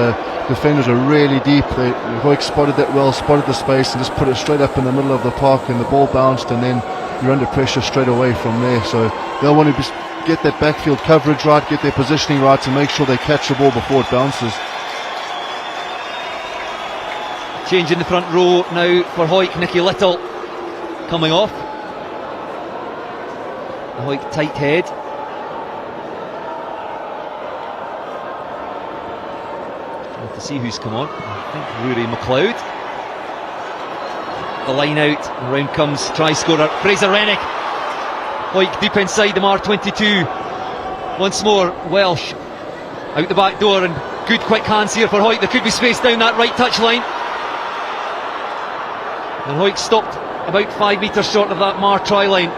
defenders are really deep. Hawick spotted that well, spotted the space and just put it straight up in the middle of the park, and the ball bounced, and then you're under pressure straight away from there. So they'll want to get that backfield coverage right, get their positioning right, to make sure they catch the ball before it bounces. Change in the front row now for Hawick. Nicky Little coming off. Hawick tight head. Trying to see who's come on. I think Rory McLeod. The line out, around comes try scorer Fraser Rennick. Hawick deep inside the Marr 22. Once more Welsh out the back door, and good quick hands here for Hawick. There could be space down that right touch line. And Hawick stopped about 5 metres short of that Marr try line.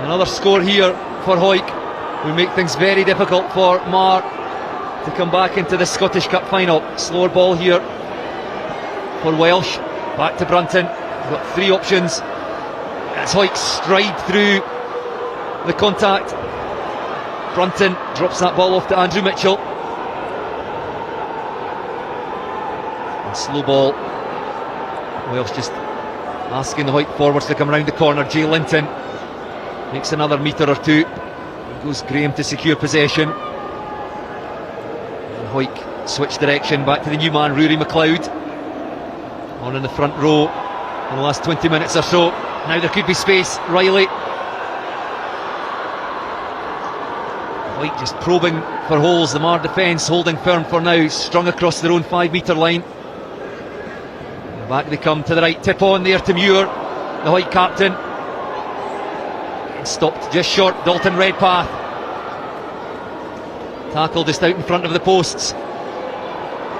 Another score here for Hawick will make things very difficult for Marr to come back into the Scottish Cup final. Slower ball here for Welsh. Back to Brunton. We've got three options as Hawick stride through the contact. Brunton drops that ball off to Andrew Mitchell. And slow ball. Welsh just asking the Hawick forwards to come round the corner. Jay Linton makes another metre or two. Goes Graham to secure possession. And Hawick switch direction back to the new man, Rory McLeod. On in the front row in the last 20 minutes or so. Now there could be space. Riley. Hawick just probing for holes. The Marr defence holding firm for now, strung across their own 5 metre line. Back they come to the right, tip on there to Muir, the Hawick captain. Stopped just short, Dalton Redpath. Tackle just out in front of the posts.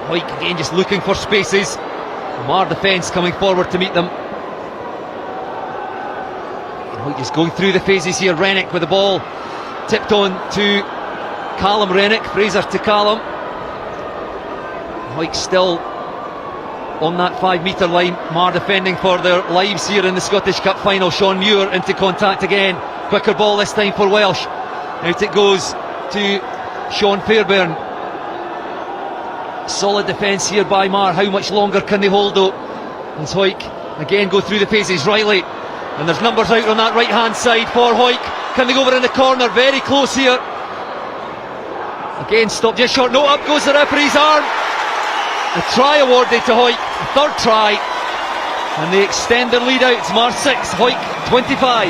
Hawick again just looking for spaces. The Marr defence coming forward to meet them. Hawick just going through the phases here. Rennick with the ball, tipped on to Callum Rennick, Fraser to Callum. Hawick still on that 5 metre line. Marr defending for their lives here in the Scottish Cup final. Sean Muir into contact again. Quicker ball this time for Welsh. Out it goes to Sean Fairbairn. Solid defence here by Marr. How much longer can they hold though? As Hawick again go through the phases. Riley, and there's numbers out on that right hand side for Hawick. Can they go over in the corner? Very close here. Again stopped just short. No, up goes the referee's arm. A try awarded to Hawick, a third try, and they extend their lead out. It's Marr 6, Hawick 25.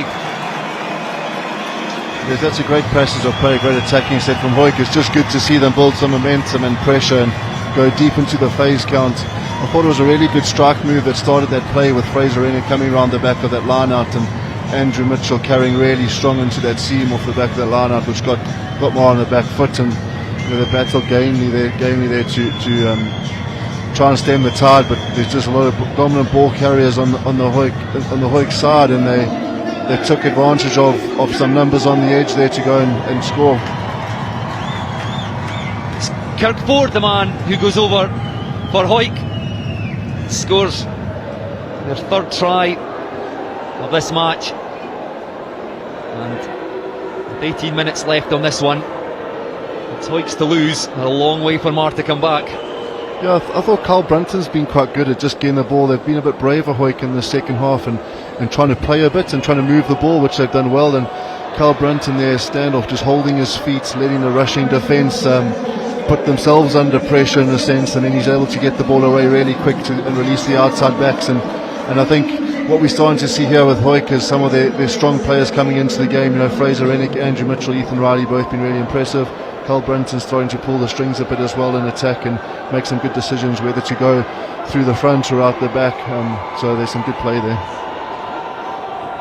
Yes, that's a great passage of play, great attacking set from Hawick. It's just good to see them build some momentum and pressure and go deep into the phase count. I thought it was a really good strike move that started that play, with Fraser Rennick coming around the back of that line out and Andrew Mitchell carrying really strong into that seam off the back of that line out, which got Marr on the back foot, and the battle gamely there to try and stem the tide. But there's just a lot of dominant ball carriers on the Hawick side, and they took advantage of some numbers on the edge there to go and score. It's Kirk Ford, the man who goes over for Hawick, scores their third try of this match, and with 18 minutes left on this one, it's Hawick's to lose. A long way for Marr to come back. Yeah, I thought Carl Brunton's been quite good at just getting the ball. They've been a bit braver, Hawick, in the second half, and trying to play a bit and trying to move the ball, which they've done well. And Carl Brunton there, standoff, just holding his feet, letting the rushing defence put themselves under pressure in a sense, and then he's able to get the ball away really quick and release the outside backs. And I think what we're starting to see here with Hawick is some of their strong players coming into the game. Fraser Rennick, Andrew Mitchell, Ethan Riley, both been really impressive. Carl Brunton's starting to pull the strings a bit as well in attack and make some good decisions whether to go through the front or out the back. So there's some good play there.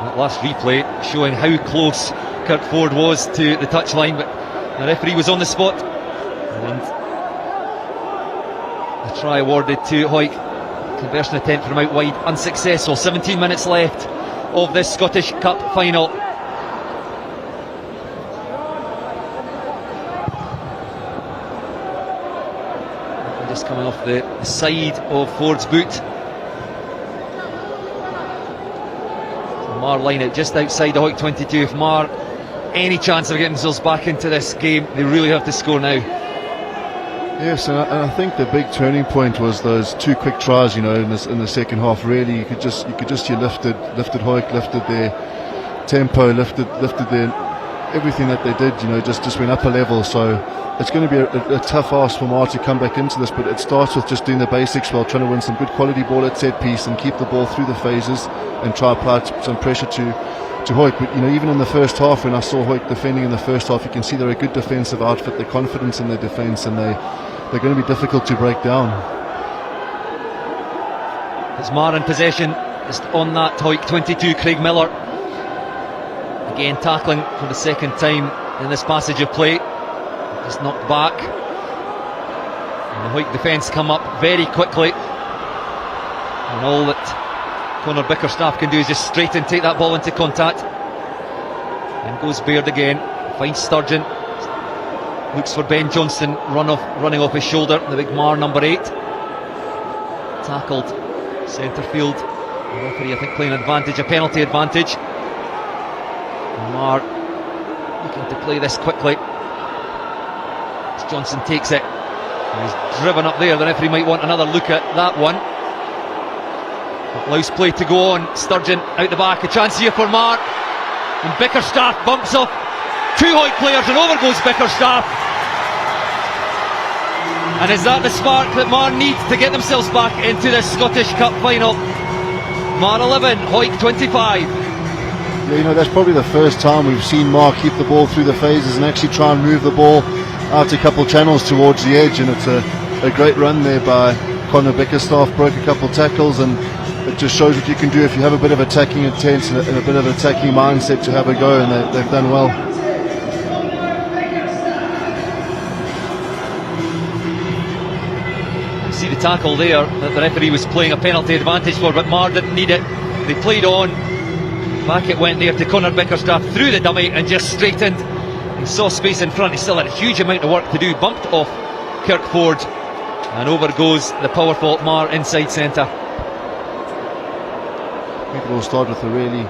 That last replay showing how close Kirk Ford was to the touchline, but the referee was on the spot, and a try awarded to Hawick. Conversion attempt from out wide unsuccessful. 17 minutes left of this Scottish Cup final. Just coming off the side of Ford's boot. Marr line it just outside the Hawick 22. If Marr any chance of getting themselves back into this game, they really have to score now. Yes, and I think the big turning point was those 2 quick tries, you know, in the second half. Really, you could just see lifted Hawick, lifted their tempo, lifted their everything that they did, you know, just went up a level. So it's going to be a tough ask for Marr to come back into this, but it starts with just doing the basics well, trying to win some good quality ball at set piece and keep the ball through the phases and try to apply some pressure to Hawick. But you know, even in the first half, when I saw Hawick defending in the first half, you can see they're a good defensive outfit, they're confident in their defence, and they're going to be difficult to break down. It's Marr in possession, just on that Hawick 22, Craig Millar. Again tackling for the second time in this passage of play. Just knocked back. And the Hawick defence come up very quickly. And all that Conor Bickerstaff can do is just straight and take that ball into contact. And goes Baird again, finds Sturgeon, looks for Ben Johnston, running off his shoulder, the big Marr number 8. Tackled centre field. The referee, I think, playing advantage, a penalty advantage. And Marr looking to play this quickly. As Johnston takes it, and he's driven up there. The referee might want another look at that one. Allows play to go on. Sturgeon out the back, a chance here for Marr, and Bickerstaff bumps off 2 Hawick players, and over goes Bickerstaff. And is that the spark that Marr needs to get themselves back into this Scottish Cup final? Marr 11, Hawick 25. Yeah, you know, that's probably the first time we've seen Marr keep the ball through the phases and actually try and move the ball out a couple channels towards the edge, and it's a great run there by Conor Bickerstaff. Broke a couple tackles, and it just shows what you can do if you have a bit of attacking intent and a bit of attacking mindset to have a go, and they've done well. See the tackle there that the referee was playing a penalty advantage for, but Marr didn't need it. They played on. Back it went there to Conor Bickerstaff through the dummy and just straightened. He saw space in front. He still had a huge amount of work to do. Bumped off Kirkford, and over goes the powerful Marr inside centre. I think we'll start with a really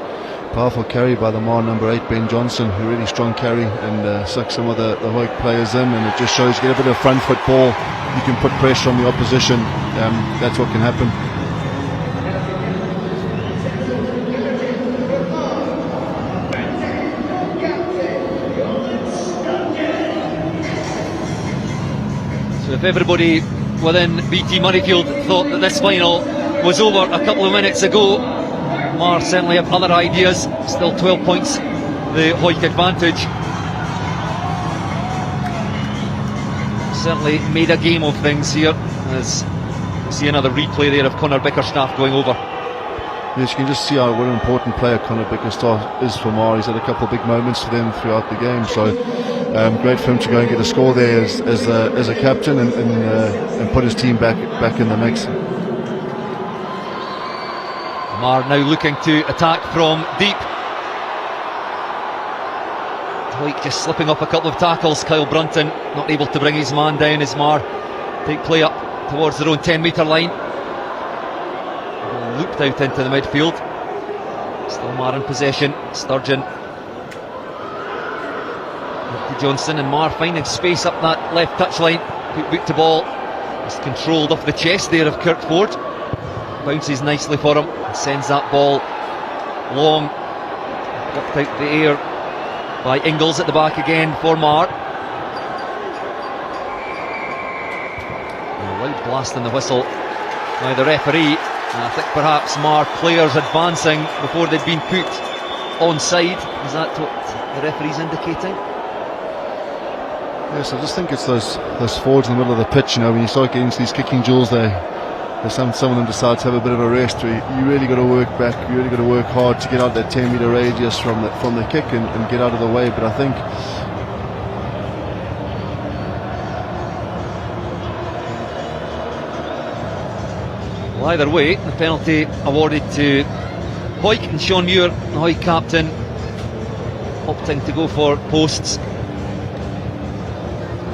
powerful carry by the Marr number 8, Ben Johnson, a really strong carry, and suck some of the Hawick players in, and it just shows you get a bit of front foot ball, you can put pressure on the opposition. That's what can happen. So if everybody within BT Murrayfield thought that this final was over a couple of minutes ago, Marr certainly have other ideas. Still 12 points the Hawick advantage. Certainly made a game of things here, as you see another replay there of Conor Bickerstaff going over. Yes, you can just see what an important player Conor Bickerstaff is for Marr. He's had a couple of big moments for them throughout the game, so great for him to go and get a score there as a captain and put his team back in the mix. Marr now looking to attack from deep. Hawick just slipping up a couple of tackles. Kyle Brunton not able to bring his man down as Marr take play up towards their own 10-metre line. Looped out into the midfield. Still Marr in possession. Sturgeon to Johnson, and Marr finding space up that left touchline. Put boot to ball. Just controlled off the chest there of Kirkford. Bounces nicely for him. Sends that ball long. Whipped out the air by Ingles at the back again for Marr. A loud blast in the whistle by the referee. And I think perhaps Marr players advancing before they'd been put onside. Is that what the referee's indicating? Yes, I just think it's those forwards in the middle of the pitch. You know, when you start getting into these kicking duels, some of them decide to have a bit of a rest. You really got to work back. You really got to work hard to get out that 10-metre radius from the kick and get out of the way. But I think either way, the penalty awarded to Hawick and Sean Muir, the Hawick captain, opting to go for posts. I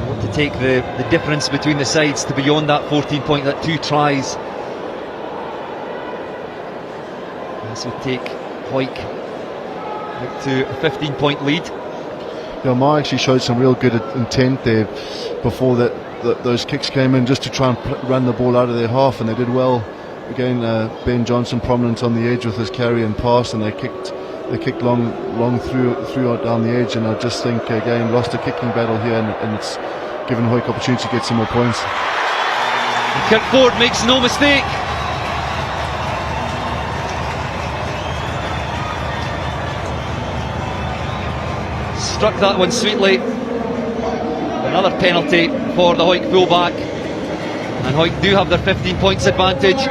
want to take the difference between the sides to beyond that 14 point, that 2 tries. This would take Hawick up to a 15 point lead. Yeah, Marr actually showed some real good intent there before those kicks came in, just to try and run the ball out of their half, and they did well. Again, Ben Johnson prominent on the edge with his carry and pass, and they kicked long through down the edge, and I just think again lost a kicking battle here, and it's given Hawick opportunity to get some more points. Kirkford makes no mistake. Struck that one sweetly. Another penalty for the Hawick fullback, and Hawick do have their 15 points advantage.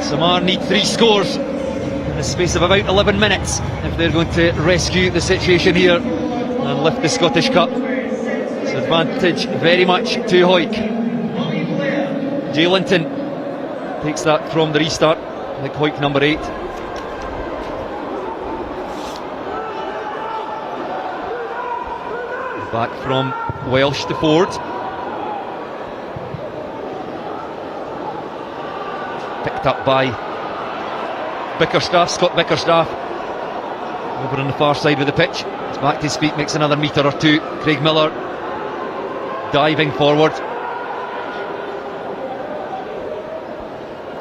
So Marr need 3 scores in the space of about 11 minutes if they're going to rescue the situation here and lift the Scottish Cup. So advantage very much to Hawick. Jay Linton takes that from the restart, like Hawick number 8. Back from Welsh to Ford. Picked up by Bickerstaff, Scott Bickerstaff, over on the far side of the pitch. It's back to his feet, makes another metre or 2. Craig Millar diving forward.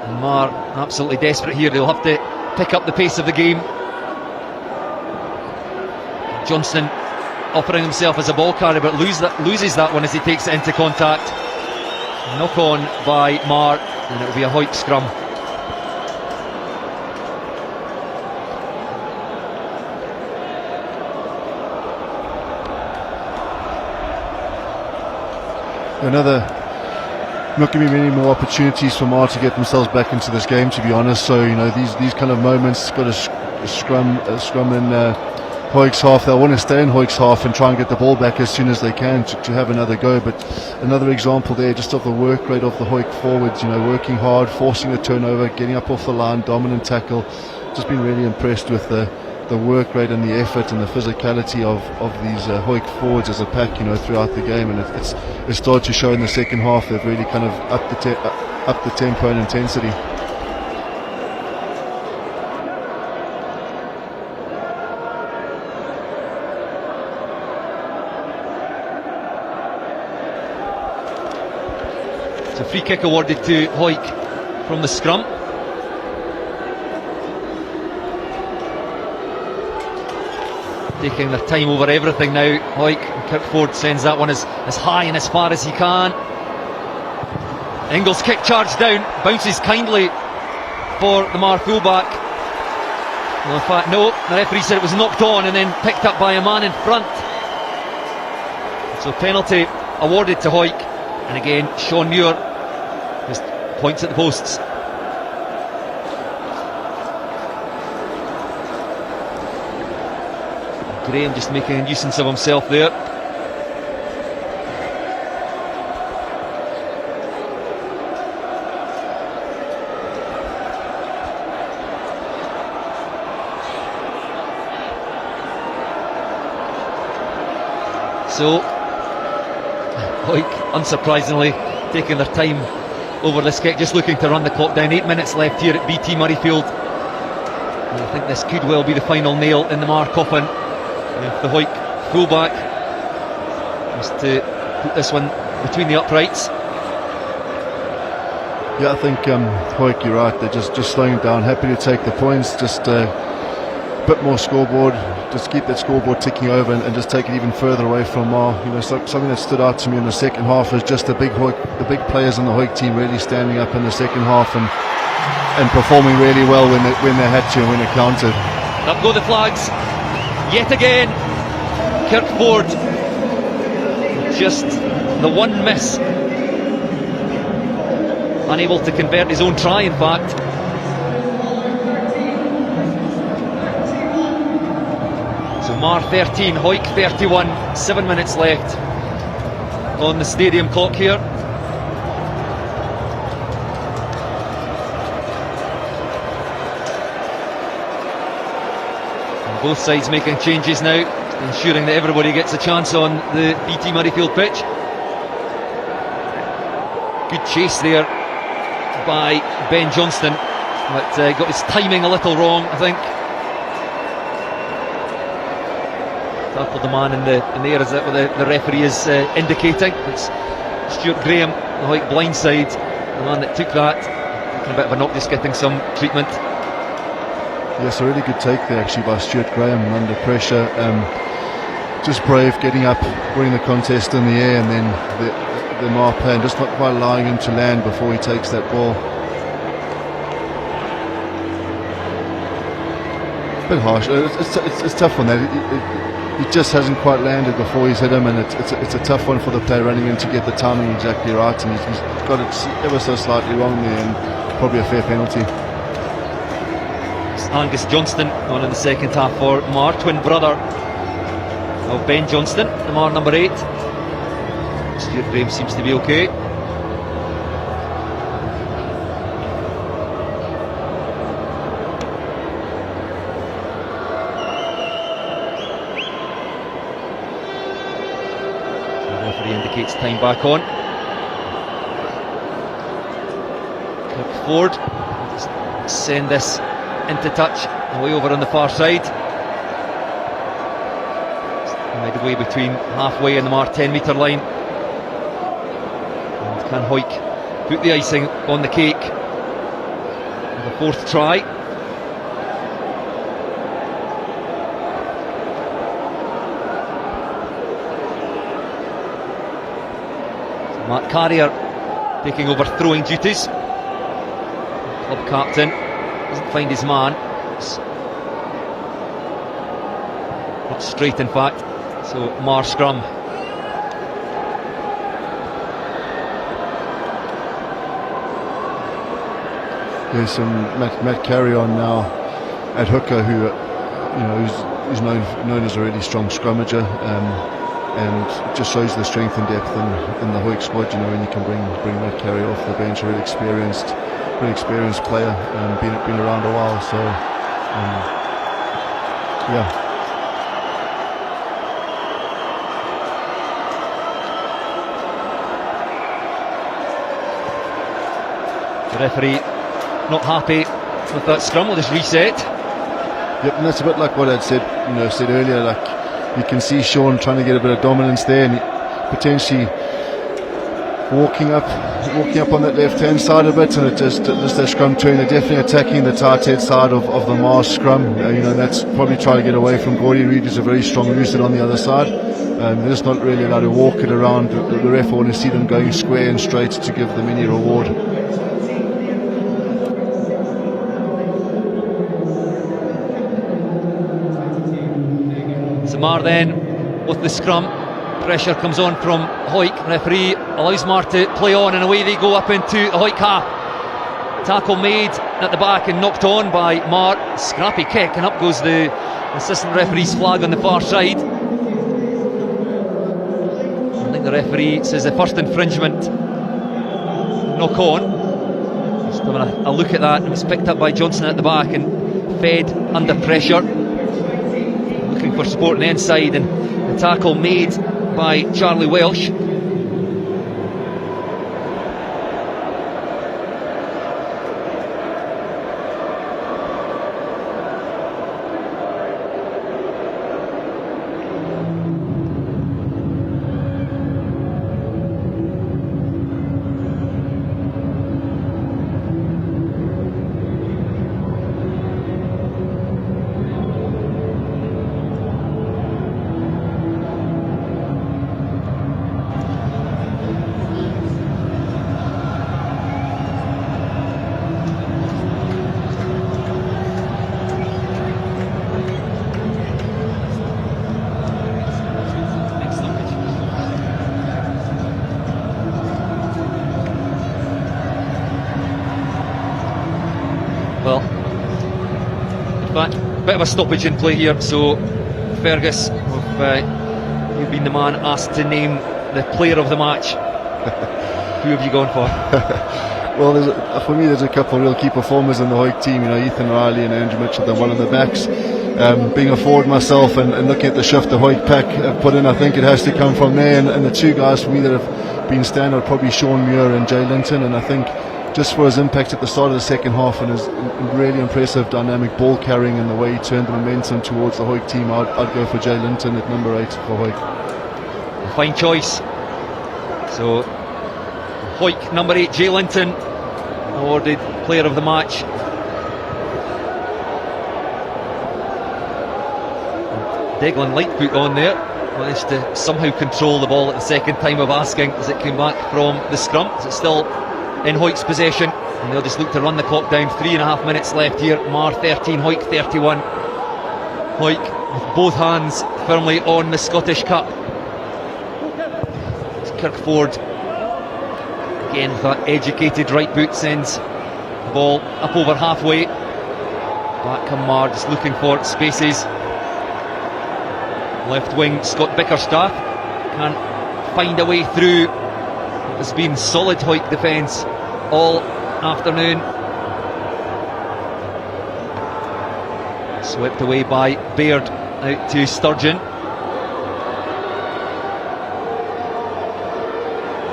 And Marr absolutely desperate here. They'll have to pick up the pace of the game. Johnston offering himself as a ball carrier, but loses that one as he takes it into contact. Knock on by Marr, and it will be a Hawick scrum. Not giving many more opportunities for Marr to get themselves back into this game, to be honest. So these kind of moments, got a scrum in Hawick's half. They'll want to stay in Hawick's half and try and get the ball back as soon as they can to have another go. But another example there, just of the work rate of the Hawick forwards, working hard, forcing the turnover, getting up off the line, dominant tackle. Just been really impressed with the work rate and the effort and the physicality of these Hawick forwards as a pack, throughout the game, and it started to show in the second half. They've really kind of upped the tempo and intensity. It's a free kick awarded to Hawick from the scrum. Taking their time over everything now, Hawick. Kirkford sends that one as high and as far as he can. Ingles kick charged down, bounces kindly for the Marr fullback. Well, in fact, no, the referee said it was knocked on and then picked up by a man in front. So penalty awarded to Hawick, and again Sean Muir just points at the posts. Graham just making a nuisance of himself there. So Hawick, unsurprisingly, taking their time over this kick, just looking to run the clock down. 8 minutes left here at BT Murrayfield. And I think this could well be the final nail in the Marr coffin. If the Hawick fullback was to put this one between the uprights. Yeah, I think Hawick, you're right. They're just slowing it down. Happy to take the points. Just a bit more scoreboard. Just keep that scoreboard ticking over and just take it even further away from Marr. Something that stood out to me in the second half was just the big players in the Hawick team really standing up in the second half and performing really well when they had to and when it counted. Up go the flags. Yet again, Kirkford, just the one miss, unable to convert his own try, in fact. So Marr 13, Hawick 31, 7 minutes left on the stadium clock here. Both sides making changes now, ensuring that everybody gets a chance on the BT Murrayfield pitch. Good chase there by Ben Johnston, but got his timing a little wrong, I think. Tackled the man in the air, as what the referee is indicating. It's Stuart Graham, the Hawick blindside, the man that took that, taking a bit of a knock, just getting some treatment. Yes, a really good take there actually by Stuart Graham under pressure. Just brave, getting up, winning the contest in the air, and then the Marr plan, just not quite allowing him to land before he takes that ball. A bit harsh. It's tough on that. He just hasn't quite landed before he's hit him, and it's a tough one for the player running in to get the timing exactly right, and he's got it ever so slightly wrong there, and probably a fair penalty. It's Angus Johnston on in the second half for Marr, twin brother of Ben Johnston, the Marr number 8. Stuart Graham seems to be okay. Indicates time back on. Look forward. Just send this into touch, away over on the far side. Midway between halfway and the Marr 10-metre line. And can Hawick put the icing on the cake with a fourth try? Matt Carrier taking over throwing duties. Club captain doesn't find his man. It's not straight, in fact. So Marr scrum. Yes, and Matt Carrier on now at hooker, who who's known as a really strong scrummager. And just shows the strength and depth in the Hawick squad. When you can bring that carry off the bench, a really experienced player, been around a while. So yeah. The referee not happy with that scrum. Will just reset. Yep, and that's a bit like what I'd said earlier. Like, you can see Sean trying to get a bit of dominance there, and potentially walking up on that left hand side a bit, and it just their scrum turn. They're definitely attacking the tight head side of the Marr scrum. That's probably trying to get away from Gordy Reid, who's a very strong looser on the other side. They're just not really allowed to walk it around. The ref want to see them going square and straight to give them any reward. Marr then with the scrum, pressure comes on from Hawick. Referee allows Marr to play on, and away they go up into the Hawick half. Tackle made at the back and knocked on by Marr. Scrappy kick, and up goes the assistant referee's flag on the far side. I think the referee says the first infringement, knock on. Just having a look at that. It was picked up by Johnson at the back and fed under pressure, for support on the inside, and the tackle made by Charlie Welsh. Well, in fact, a bit of a stoppage in play here, so Fergus, you've been the man asked to name the player of the match. Who have you gone for? Well, for me, there's a couple of real key performers in the Hawick team. Ethan Riley and Andrew Mitchell, the one on the backs. being a forward myself and looking at the shift the Hawick pack have put in, I think it has to come from there. And the two guys for me that have been standout, probably Sean Muir and Jay Linton. And I think just for his impact at the start of the second half and his really impressive dynamic ball carrying and the way he turned the momentum towards the Hawick team, I'd go for Jay Linton at number 8 for Hawick. Fine choice. So Hawick number 8, Jay Linton, awarded player of the match. Declan Lightfoot on there, managed to somehow control the ball at the second time of asking as it came back from the scrum. It's still in Hawick's possession, and they'll just look to run the clock down. 3.5 minutes left here. Marr 13, Hawick 31. Hawick with both hands firmly on the Scottish Cup. It's Kirkford again with that educated right boot, sends the ball up over halfway. Back come Marr, just looking for spaces. Left wing Scott Bickerstaff can't find a way through. It's been solid Hawick defence all afternoon. Swept away by Baird, out to Sturgeon.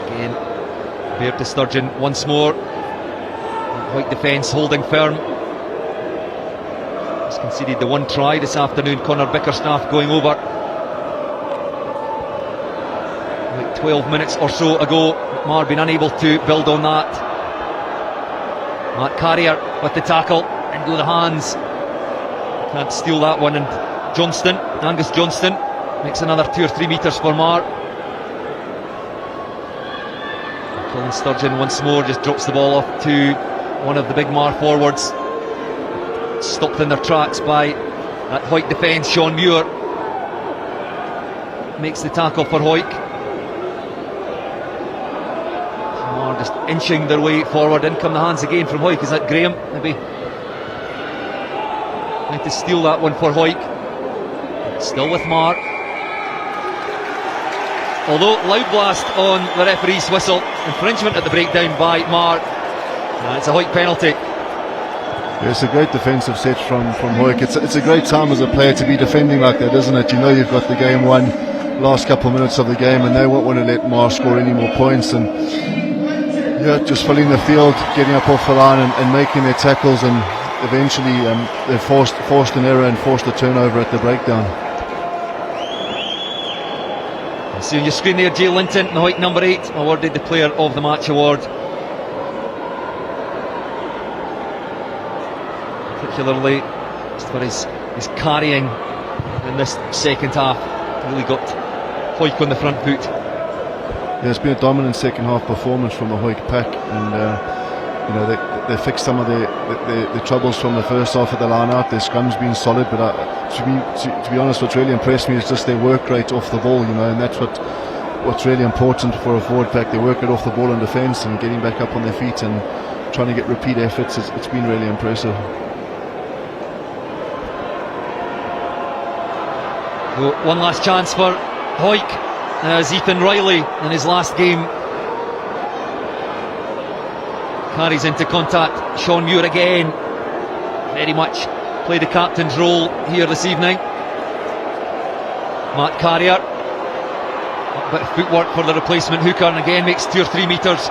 Again, Baird to Sturgeon once more. Hawick defence holding firm. He's conceded the one try this afternoon. Conor Bickerstaff going over. 12 minutes or so ago, Marr been unable to build on that. Matt Carrier with the tackle, into the hands, can't steal that one, and Johnston, Angus Johnston, makes another 2 or 3 metres for Marr. Colin Sturgeon once more just drops the ball off to one of the big Marr forwards, stopped in their tracks by that Hawick defence. Sean Muir makes the tackle for Hawick. Just inching their way forward. In come the hands again from Hawick. Is that Graham? Maybe trying to steal that one for Hawick. Still with Marr. Although loud blast on the referee's whistle. Infringement at the breakdown by Marr. It's a Hawick penalty. Yeah, it's a great defensive set from Hawick. It's a great time as a player to be defending like that, isn't it? You know you've got the game won, last couple of minutes of the game, and they won't want to let Marr score any more points. And yeah, just filling the field, getting up off the line and making their tackles, and eventually they forced an error and forced a turnover at the breakdown. See on your screen there, Jay Linton, the Hawick number 8, awarded the player of the match award. Particularly for his carrying in this second half. Really got Hawick on the front foot. Yeah, it's been a dominant second half performance from the Hawick pack, and you know they fixed some of the troubles from the first half of the line out. Their scrum's been solid, but to be honest, what's really impressed me is just their work rate off the ball, you know, and that's what's really important for a forward pack. They work it off the ball in defence and getting back up on their feet and trying to get repeat efforts. It's been really impressive. So one last chance for Hawick. As Ethan Riley in his last game carries into contact. Sean Muir again, very much played the captain's role here this evening. Matt Carrier, a bit of footwork for the replacement hooker, and again makes 2 or 3 metres.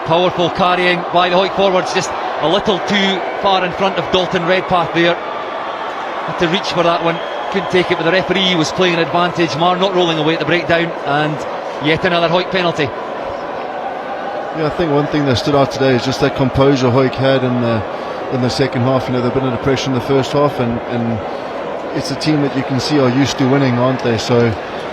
Powerful carrying by the Hawick forwards, just a little too far in front of Dalton Redpath there. Had to reach for that one. Couldn't take it, but the referee was playing an advantage. Marr not rolling away at the breakdown, and yet another Hawick penalty. Yeah, I think one thing that stood out today is just that composure Hawick had in the second half. You know, they've been under pressure in the first half, and it's a team that you can see are used to winning, aren't they? So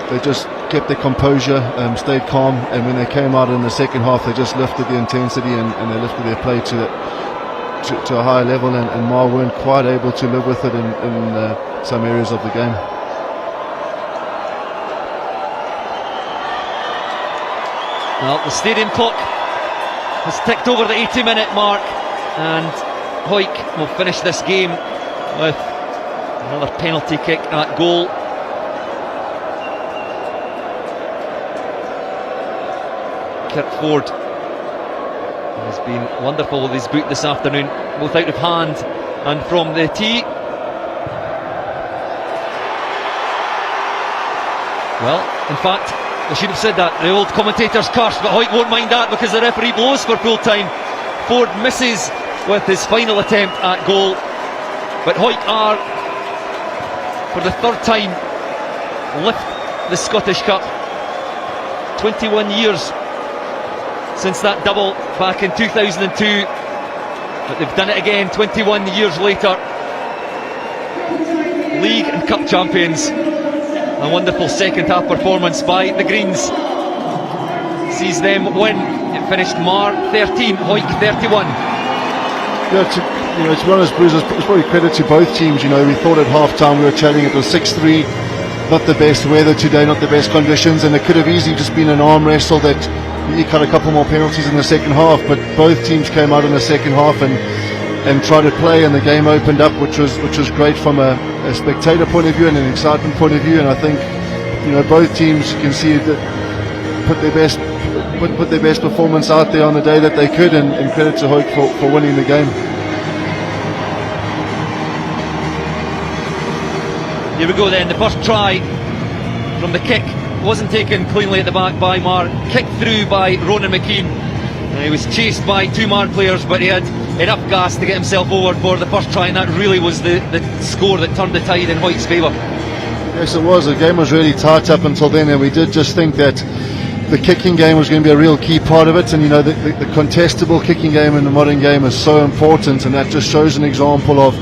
they just kept their composure, stayed calm, and when they came out in the second half, they just lifted the intensity and they lifted their play to a higher level, and Marr weren't quite able to live with it in some areas of the game. Well, the stadium clock has ticked over the 80-minute mark, and Hawick will finish this game with another penalty kick at goal. Kirkford has been wonderful with his boot this afternoon, both out of hand and from the tee. Well, in fact, I should have said that. The old commentator's cursed, but Hawick won't mind that because the referee blows for full time. Ford misses with his final attempt at goal, but Hawick are, for the third time, lift the Scottish Cup. 21 years since that double back in 2002, but they've done it again 21 years later. League and Cup champions. A wonderful second half performance by the Greens sees them win. It finished Marr 13, Hawick 31. Yeah, to be honest, Bruce, it's probably credit to both teams. We thought at half time we were chatting, it was 6-3, not the best weather today, not the best conditions, and it could have easily just been an arm wrestle that you cut a couple more penalties in the second half, but both teams came out in the second half and tried to play, and the game opened up, which was great from a spectator point of view and an excitement point of view. And I think both teams, you can see that put their best performance out there on the day that they could, and credit to Hawick for winning the game. Here we go then, the first try from the kick wasn't taken cleanly at the back by Marr, kicked through by Ronan McKean. He was chased by two Marr players, but he had enough gas to get himself over for the first try, and that really was the score that turned the tide in Hawick's favour. Yes, it was. The game was really tight up until then, and we did just think that the kicking game was going to be a real key part of it. And the contestable kicking game in the modern game is so important, and that just shows an example of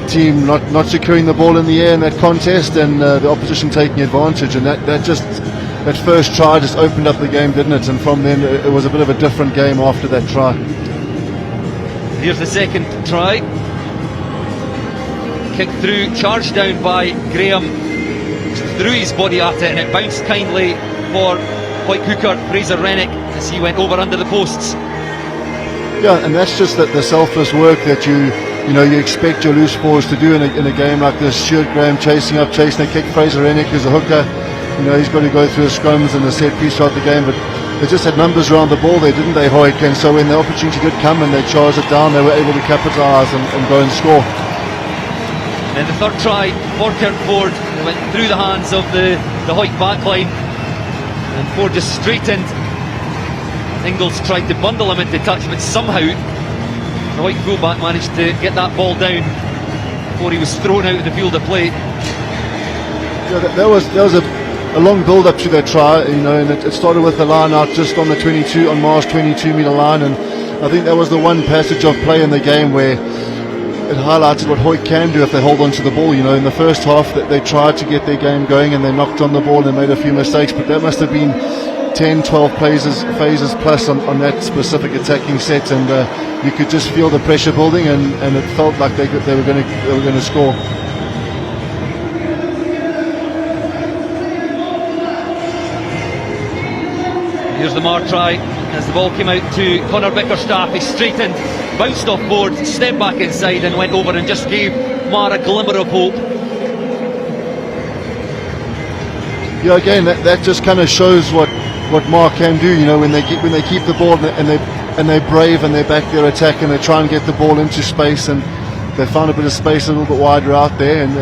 team not securing the ball in the air in that contest, and the opposition taking advantage. And that first try just opened up the game, didn't it? And from then it was a bit of a different game after that try. Here's the second try. Kicked through, charged down by Graham, threw his body at it, and it bounced kindly for Hawick hooker Fraser Rennick as he went over under the posts. Yeah, and that's just the selfless work that you expect your loose balls to do in a game like this. Stuart Graham chasing a kick. Fraser Rennick is a hooker. He's got to go through the scrums and the set piece throughout the game, but they just had numbers around the ball there, didn't they, Hawick? And so when the opportunity did come and they charged it down, they were able to capitalise and go and score. And the third try for Kirk Ford went through the hands of the Hawick backline, and Ford just straightened. Ingles tried to bundle him into touch, but somehow the Hawick fullback managed to get that ball down before he was thrown out of the field of play. Yeah, there was a long build up to that try, and it started with the line out just on the 22, on Marr's 22-metre line, and I think that was the one passage of play in the game where it highlighted what Hawick can do if they hold on to the ball. In the first half that they tried to get their game going and they knocked on the ball and they made a few mistakes, but that must have been 10-12 phases plus on that specific attacking set, and you could just feel the pressure building, and it felt like they were going to score. Here's the Marr try as the ball came out to Conor Bickerstaff. He straightened, bounced off board, stepped back inside and went over and just gave Marr a glimmer of hope. Yeah, again, that just kind of shows what Marr can do. When they keep the ball and they brave and they back their attack and they try and get the ball into space, and they found a bit of space a little bit wider out there, and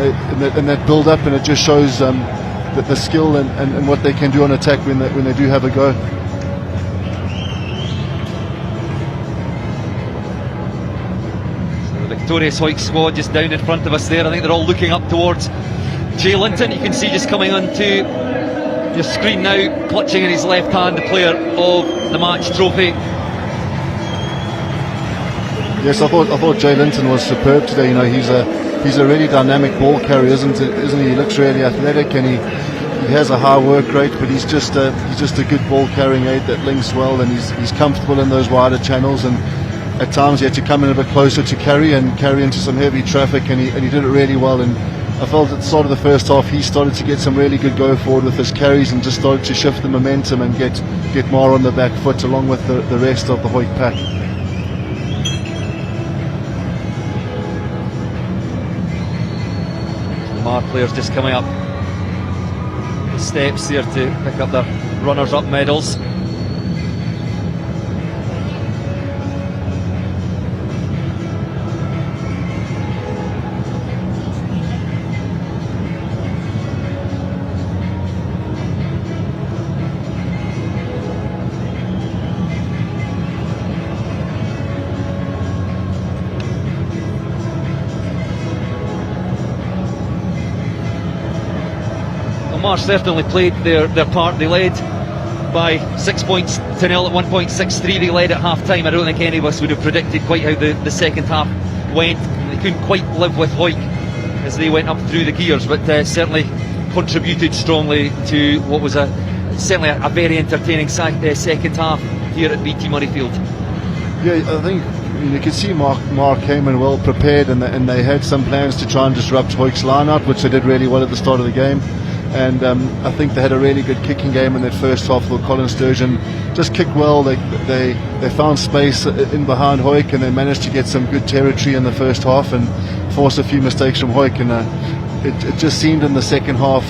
that build up, and it just shows that the skill and what they can do on attack when they do have a go. Victorious Hawick squad just down in front of us there. I think they're all looking up towards Jay Linton. You can see just coming onto your screen now, clutching in his left hand the player of the match trophy. Yes, I thought Jay Linton was superb today. He's a really dynamic ball carrier, isn't he? He looks really athletic, and he has a high work rate, but he's just a good ball carrying aid that links well, and he's comfortable in those wider channels, and at times he had to come in a bit closer to carry into some heavy traffic, and he did it really well. And I felt at the start of the first half he started to get some really good go forward with his carries and just started to shift the momentum and get Marr on the back foot along with the rest of the Hawick pack. The Marr players just coming up the steps here to pick up their runners-up medals. Marr certainly played their part. They led by 6 points to nil at 1.63. They led at half time. I don't think any of us would have predicted quite how the second half went. They couldn't quite live with Hawick as they went up through the gears, but certainly contributed strongly to what was certainly a very entertaining second half here at BT Murrayfield. Yeah, I think you can see Marr came in well prepared, and they had some plans to try and disrupt Hawick's line out, which they did really well at the start of the game. And I think they had a really good kicking game in that first half. Though Colin Sturgeon just kicked well. They found space in behind Hawick, and they managed to get some good territory in the first half and force a few mistakes from Hawick. And it just seemed in the second half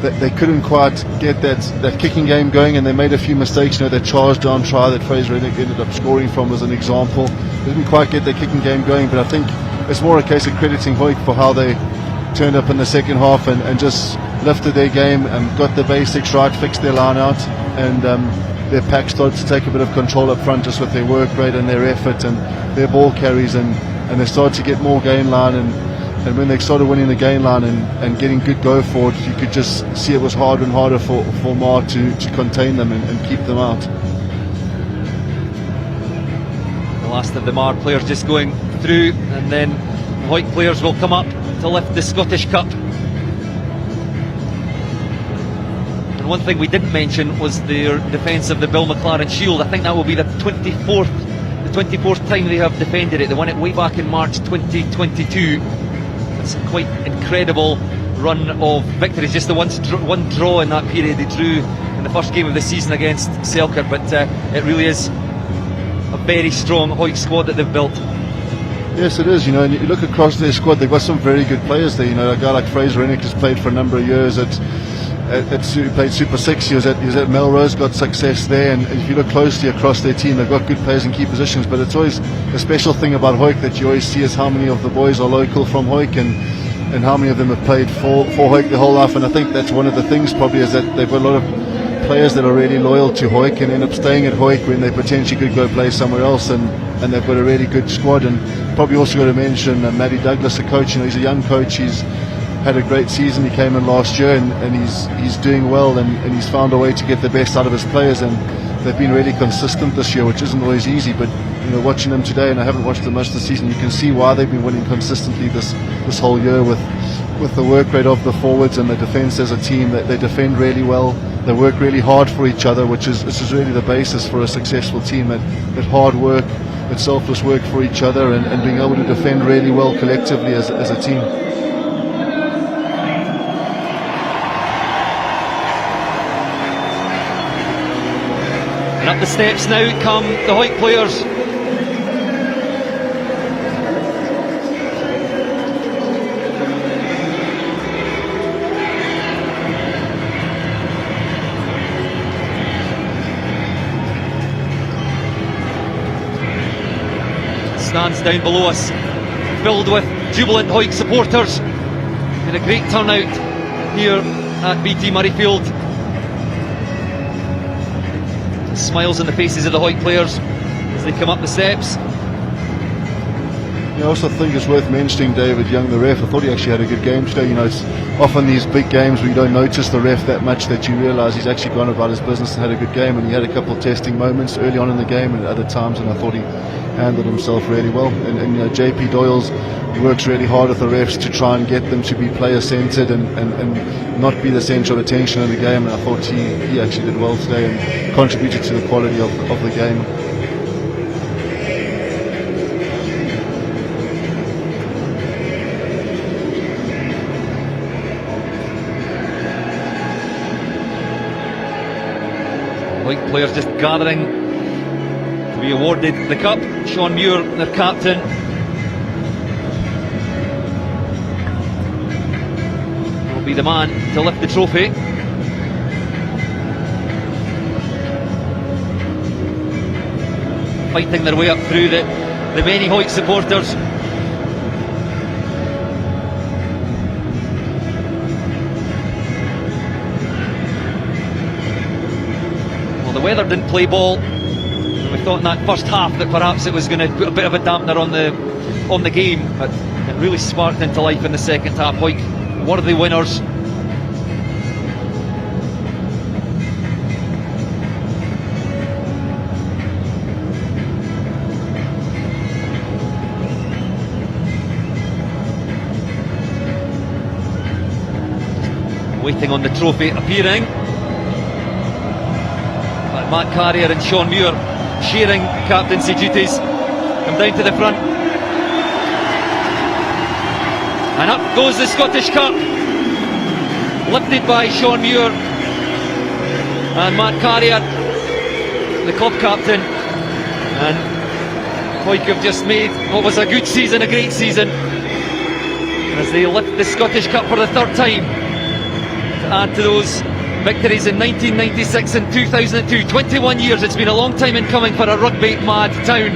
that they couldn't quite get that kicking game going, and they made a few mistakes. You know, that charge down try that Fraser ended up scoring from was an example. They didn't quite get their kicking game going, but I think it's more a case of crediting Hawick for how they turned up in the second half and just lifted their game and got the basics right, fixed their line out, and their pack started to take a bit of control up front just with their work rate and their effort and their ball carries, and they started to get more gain line, and when they started winning the gain line and getting good go forward, you could just see it was harder and harder for Marr to contain them and keep them out. The last of the Marr players just going through, and then Hawick players will come up to lift the Scottish Cup. And one thing we didn't mention was their defence of the Bill McLaren Shield. I think that will be the 24th time they have defended it. They won it way back in March 2022. It's quite incredible run of victories. Just the one draw in that period they drew in the first game of the season against Selkirk, but it really is a very strong Hawick squad that they've built. Yes, it is. You know, and you look across their squad, they've got some very good players there. You know, a guy like Fraser Rennick has played for a number of years played Super 6. He was at Melrose, got success there. And if you look closely across their team, they've got good players in key positions. But it's always a special thing about Hawick that you always see is how many of the boys are local from Hawick and how many of them have played for Hawick their whole life. And I think that's one of the things probably is that they've got a lot of players that are really loyal to Hawick and end up staying at Hawick when they potentially could go play somewhere else, and they've got a really good squad. And probably also got to mention Matty Douglas, the coach. You know, he's a young coach. He's had a great season. He came in last year and he's doing well, and he's found a way to get the best out of his players, and they've been really consistent this year, which isn't always easy. But you know, watching them today, and I haven't watched them much this season, you can see why they've been winning consistently this whole year with the work rate of the forwards and the defence as a team. That they defend really well, they work really hard for each other, which is really the basis for a successful team. That hard work, that selfless work for each other, and being able to defend really well collectively as a team. And up the steps now come the Hawick players. Stands down below us, filled with jubilant Hawick supporters, and a great turnout here at BT Murrayfield. Smiles on the faces of the Hawick players as they come up the steps. I also think it's worth mentioning David Young, the ref. I thought he actually had a good game today. You know, it's often these big games where you don't notice the ref that much that you realise he's actually gone about his business and had a good game. And he had a couple of testing moments early on in the game and at other times, and I thought he handled himself really well. And you know, JP Doyle's works really hard with the refs to try and get them to be player centred and not be the central attention of the game. And I thought he actually did well today and contributed to the quality of the game. Hawick players just gathering to be awarded the cup. Sean Muir, their captain, will be the man to lift the trophy. Fighting their way up through the many Hawick supporters. The weather didn't play ball. We thought in that first half that perhaps it was going to put a bit of a dampener on the game, but it really sparked into life in the second half. Hawick worthy winners, waiting on the trophy appearing. But Matt Carrier and Sean Muir sharing captaincy duties. Come down to the front. And up goes the Scottish Cup. Lifted by Sean Muir and Matt Carrier, the club captain. And Hawick have just made what was a good season a great season, as they lift the Scottish Cup for the third time, to add to those victories in 1996 and 2002. 21 years, it's been a long time in coming for a rugby mad town.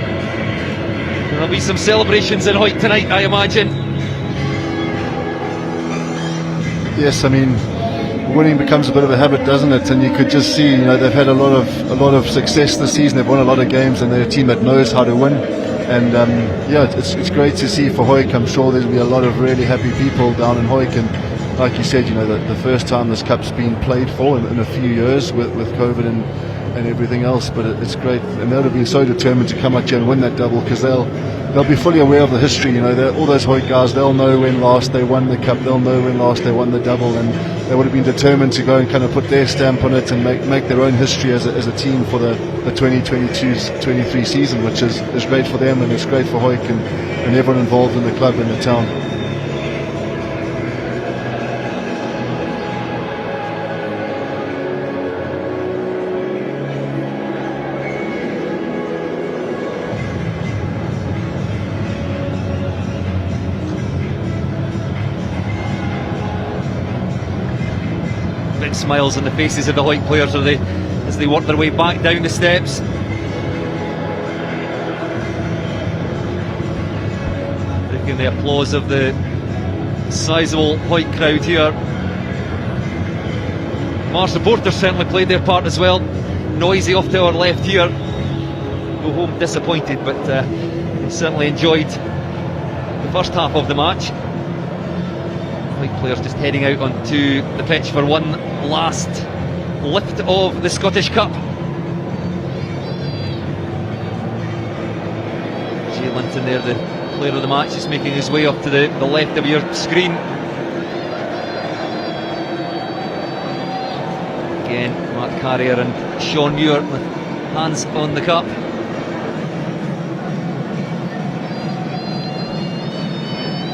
There'll be some celebrations in Hawick tonight, I imagine. Yes, I mean, winning becomes a bit of a habit, doesn't it? And you could just see, you know, they've had a lot of success this season. They've won a lot of games, and they're a team that knows how to win. And yeah, it's great to see for Hawick. I'm sure there'll be a lot of really happy people down in Hawick. And like you said, you know, the first time this cup's been played for in a few years with COVID and everything else. But it's great, and they'll be so determined to come out here and win that double, because they'll be fully aware of the history. You know, all those Hawick guys, they'll know when last they won the cup, they'll know when last they won the double, and they would have been determined to go and kind of put their stamp on it and make their own history as a team for the 2022-23 season, which is great for them, and it's great for Hawick and everyone involved in the club and the town. Big smiles on the faces of the Hawick players as they work their way back down the steps. Breaking the applause of the sizable Hawick crowd here. Marr supporters certainly played their part as well. Noisy off to our left here. Go home disappointed, but they certainly enjoyed the first half of the match. Hawick players just heading out onto the pitch for one last lift of the Scottish Cup. Jay Linton there, the player of the match, is making his way up to the left of your screen. Again, Matt Carrier and Sean Muir with hands on the cup.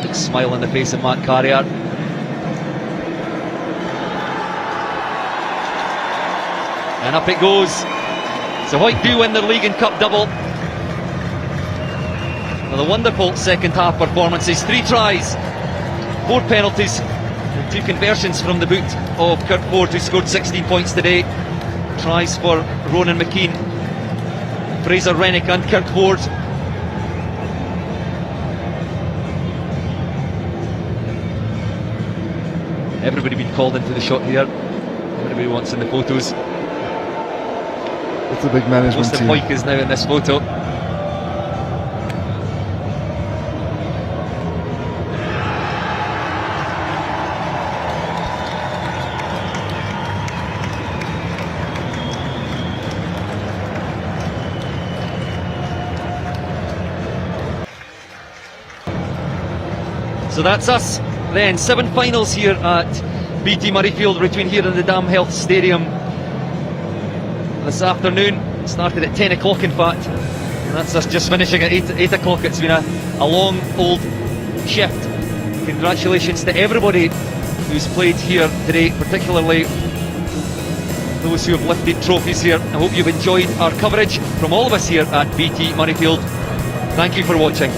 Big smile on the face of Matt Carrier. And up it goes. So Hawick do win their league and cup double. With a wonderful second half performances. 3 tries, 4 penalties, and 2 conversions from the boot of Kirk Ford, who scored 16 points today. Tries for Ronan McKean, Fraser Rennick and Kirk Ford. Everybody been called into the shot here. Everybody wants in the photos. It's a big management Most of team. Hawick is now in this photo. So that's us then. 7 finals here at BT Murrayfield, between here and the Dam Health Stadium this afternoon. Started at 10 o'clock in fact, and that's us just finishing at 8 o'clock. It's been a long old shift. Congratulations to everybody who's played here today, particularly those who have lifted trophies here. I hope you've enjoyed our coverage from all of us here at BT Murrayfield. Thank you for watching.